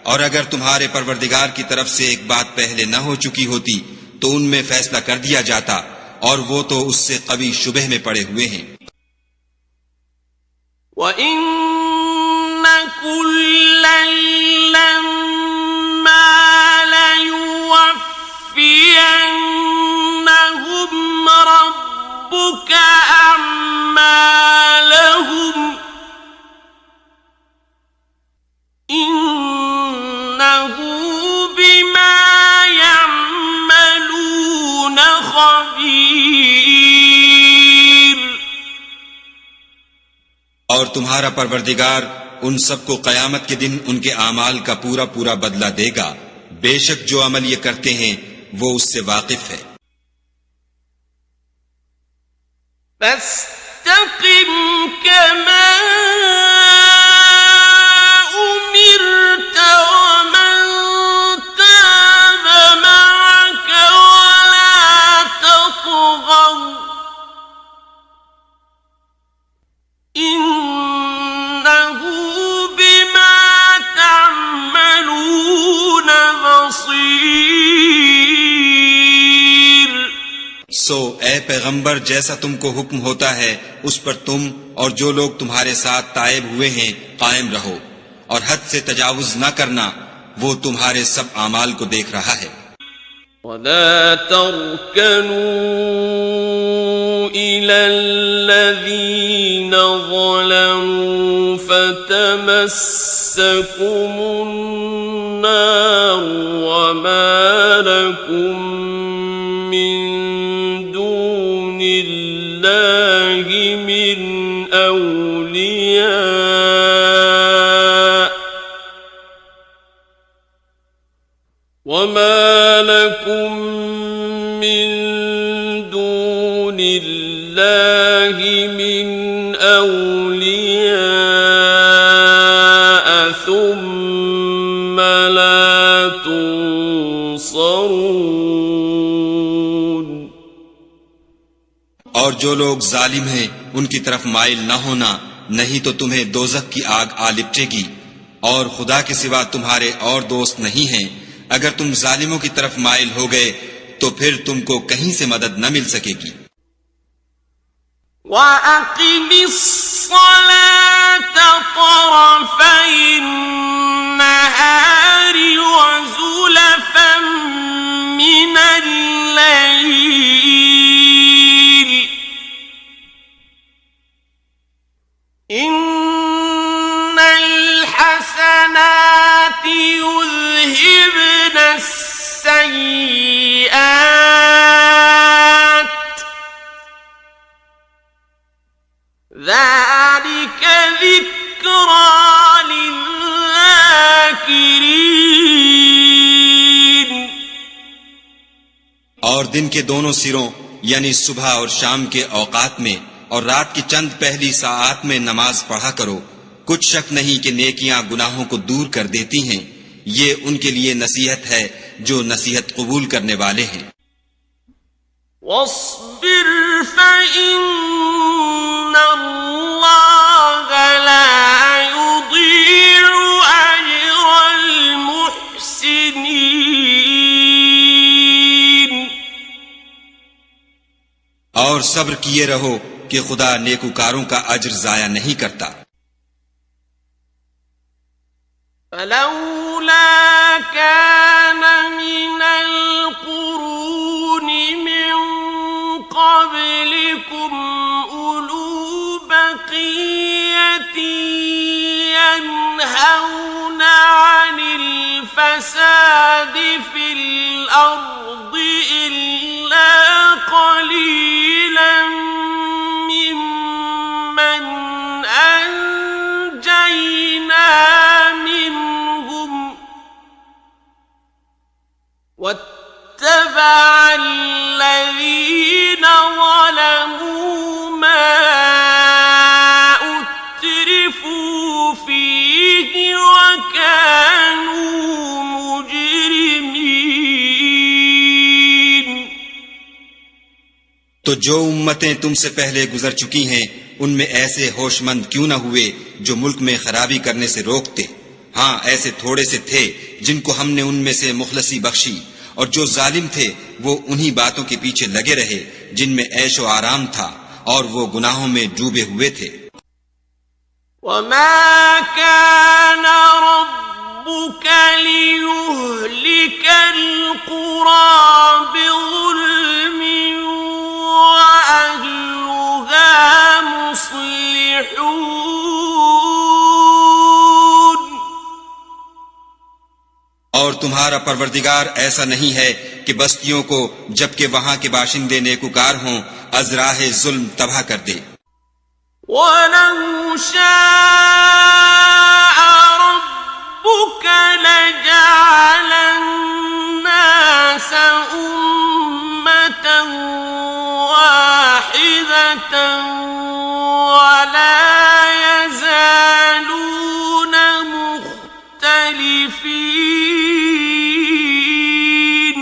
और अगर तुम्हारे परवरदिगार की तरफ से एक बात पहले न हो चुकी होती तो उनमें फैसला कर दिया जाता, और वो तो उससे कभी शुबह में पड़े हुए हैं। وَإِنَّ كُلًّا لَمَّا لَيُوَفِّيَنَّهُمْ رَبُّكَ أَعْمَالَهُمْ और तुम्हारा परवरदिगार उन सबको कयामत के दिन उनके आमाल का पूरा पूरा बदला देगा। बेशक जो अमल ये करते हैं वो उससे वाकिफ है। फस्तक़िम कमा उमिरत वमन ताब मअक वला तत्ग़व इन्नहु बिमा तअमलून बसीर। सो ए पैगंबर, जैसा तुमको हुक्म होता है उस पर तुम और जो लोग तुम्हारे साथ तायब हुए हैं कायम रहो, और हद से तजावुज न करना, वो तुम्हारे सब आमाल को देख रहा है। वला तर्कनू इलल्लज़ीन ज़लमू फतमस्सकुमुन्नार वमा लकुम मिन दूनिल्लाहि मिन औलिया वमा लकुम मिन दूनिल्लाहि मिन औलिया सुम्मा ला तुंसरून। और जो लोग जालिम हैं उनकी तरफ माइल न होना, नहीं तो तुम्हें दोज़ख की आग आ लिपटेगी, और खुदा के सिवा तुम्हारे और दोस्त नहीं हैं। अगर तुम जालिमों की तरफ माइल हो गए तो फिर तुमको कहीं से मदद न मिल सकेगी। वअक़िमिस्सलात तरफ़यिन्नहारि वज़ुलफ़न मिनल्लैल इन्नल हसनाति युज़हिबन अस्सय्यिआत ज़ालिक ज़िक्रा लिज़्ज़ाकिरीन। और दिन के दोनों सिरों यानी सुबह और शाम के औकात में और रात की चंद पहली साआत में नमाज पढ़ा करो। कुछ शक नहीं कि नेकियां गुनाहों को दूर कर देती हैं। ये उनके लिए नसीहत है जो नसीहत कबूल करने वाले हैं। वस्बिर फ़इन्नल्लाह ला युज़ीअु अज्रल मुहसिनीन। और सब्र किए रहो कि खुदा नेकुकारों का अज्र जाया नहीं करता। फलौला कान मिनल क़ुरूनि मिन क़ब्लिकुम उलू बक़िय्यतिन यन्हौना अनिल फ़सादि फ़िल अर्दि इल्ला क़लीलन मिम्मन अंजयना वत्तबअ الذين ظلموا ما أترفوا فيه وكانوا مجرمين। तो जो उम्मतें तुमसे पहले गुजर चुकी हैं उनमें ऐसे होशमंद क्यों न हुए जो मुल्क में खराबी करने से रोकते। हाँ, ऐसे थोड़े से थे जिनको हमने उनमें से मुखलसी बख्शी, और जो जालिम थे वो उन्हीं बातों के पीछे लगे रहे जिनमें ऐशो आराम था, और वो गुनाहों में डूबे हुए थे। वमा कान रब्बुक लियुहलिकल क़ुरा बिज़ुल्मिन वअहलुहा मुस्लिहून। और तुम्हारा परवरदिगार ऐसा नहीं है कि बस्तियों को जबकि वहां के बाशिंदे नेकुकार हों अजराहे जुल्म तबाह कर दे। वलौ शाअ रब्बुक लजअलन नास उम्मतन वाहिदतन वला यज़ालून मुख्तलिफीन।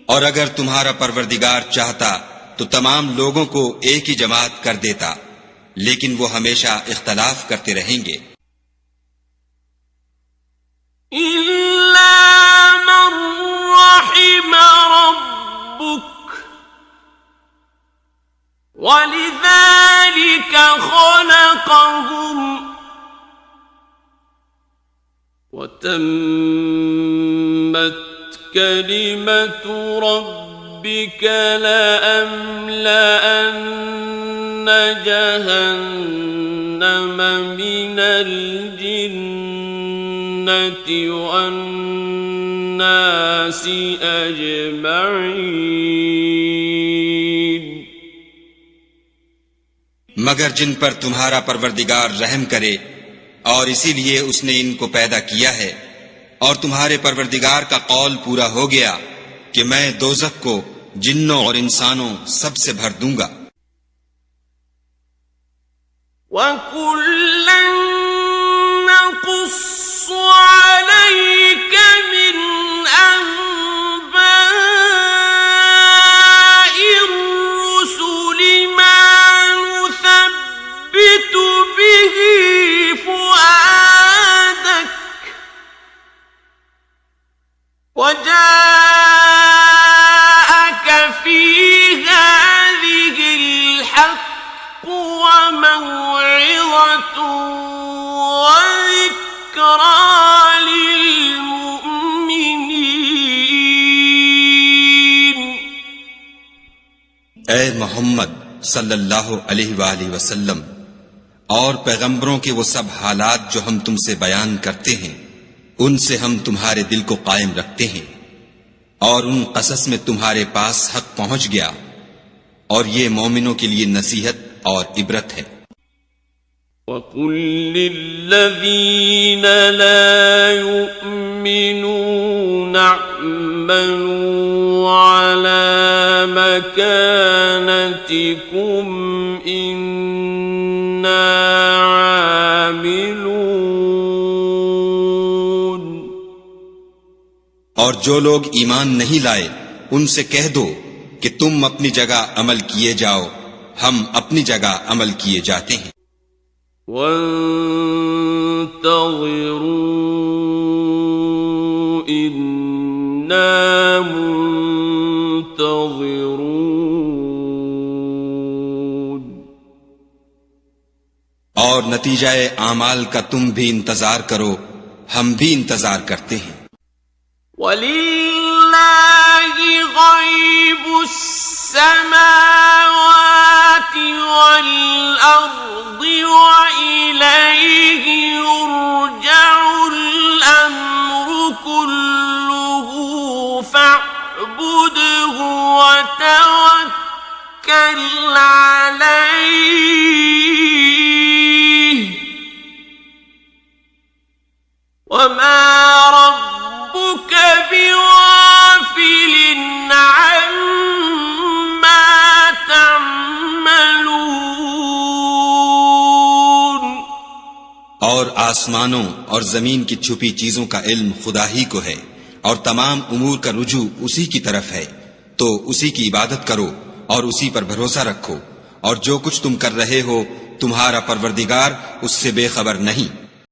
और अगर तुम्हारा परवरदिगार चाहता तो तमाम लोगों को एक ही जमात कर देता, लेकिन वो हमेशा इख्तलाफ करते रहेंगे। इल्ला मन रहिम रब्बुक वलिज़ालिका खलक़हुम वतम्मत कलिमतु रब्बिक लअम्लअन्न जहन्नम मिनल जिन्नति वन्नासि अजमईन। मगर जिन पर तुम्हारा परवरदिगार रहम करे और इसीलिए उसने इनको पैदा किया है, और तुम्हारे परवरदिगार का कौल पूरा हो गया कि मैं दोज़ख को जिन्नों और इंसानों सबसे भर दूंगा। वकुल्लन नक़ुस्सु अलैक मिन अंबाइर रुसुलि मा नुसब्बितु बिही फुआदक वजाअक फी हाज़िहिल हक़्क़ु वमौइज़तु वज़िक्रा लिलमुमिनीन। ऐ मोहम्मद सल्लल्लाहु अलैहि वसल्लम, और पैगंबरों के वो सब हालात जो हम तुमसे बयान करते हैं उनसे हम तुम्हारे दिल को कायम रखते हैं, और उन कसस में तुम्हारे पास हक पहुंच गया, और ये मोमिनों के लिए नसीहत और इबरत है। वक़ुल लिल्लज़ीन ला युमिनून अ'मलू अला मकानतिकुम इन्ना आमिलून। और जो लोग ईमान नहीं लाए उनसे कह दो कि तुम अपनी जगह अमल किए जाओ, हम अपनी जगह अमल किए जाते हैं। वंतज़िरू इन्ना मुंतज़िरून। और नतीजाए आमाल का तुम भी इंतजार करो, हम भी इंतजार करते हैं। वलिल्लाहि गैबुस समावाति वल अर्दि व इलैहि युरजउल अम्रु कुल्लुहु फअब्दुहु व तवक्कल अलैहि वमा रब्बुक बिगाफिलिन अम्मा तअमलून। और आसमानों और जमीन की छुपी चीजों का इल्म खुदा ही को है, और तमाम उमूर का रुजू उसी की तरफ है, तो उसी की इबादत करो और उसी पर भरोसा रखो, और जो कुछ तुम कर रहे हो तुम्हारा परवरदिगार उससे बेखबर नहीं।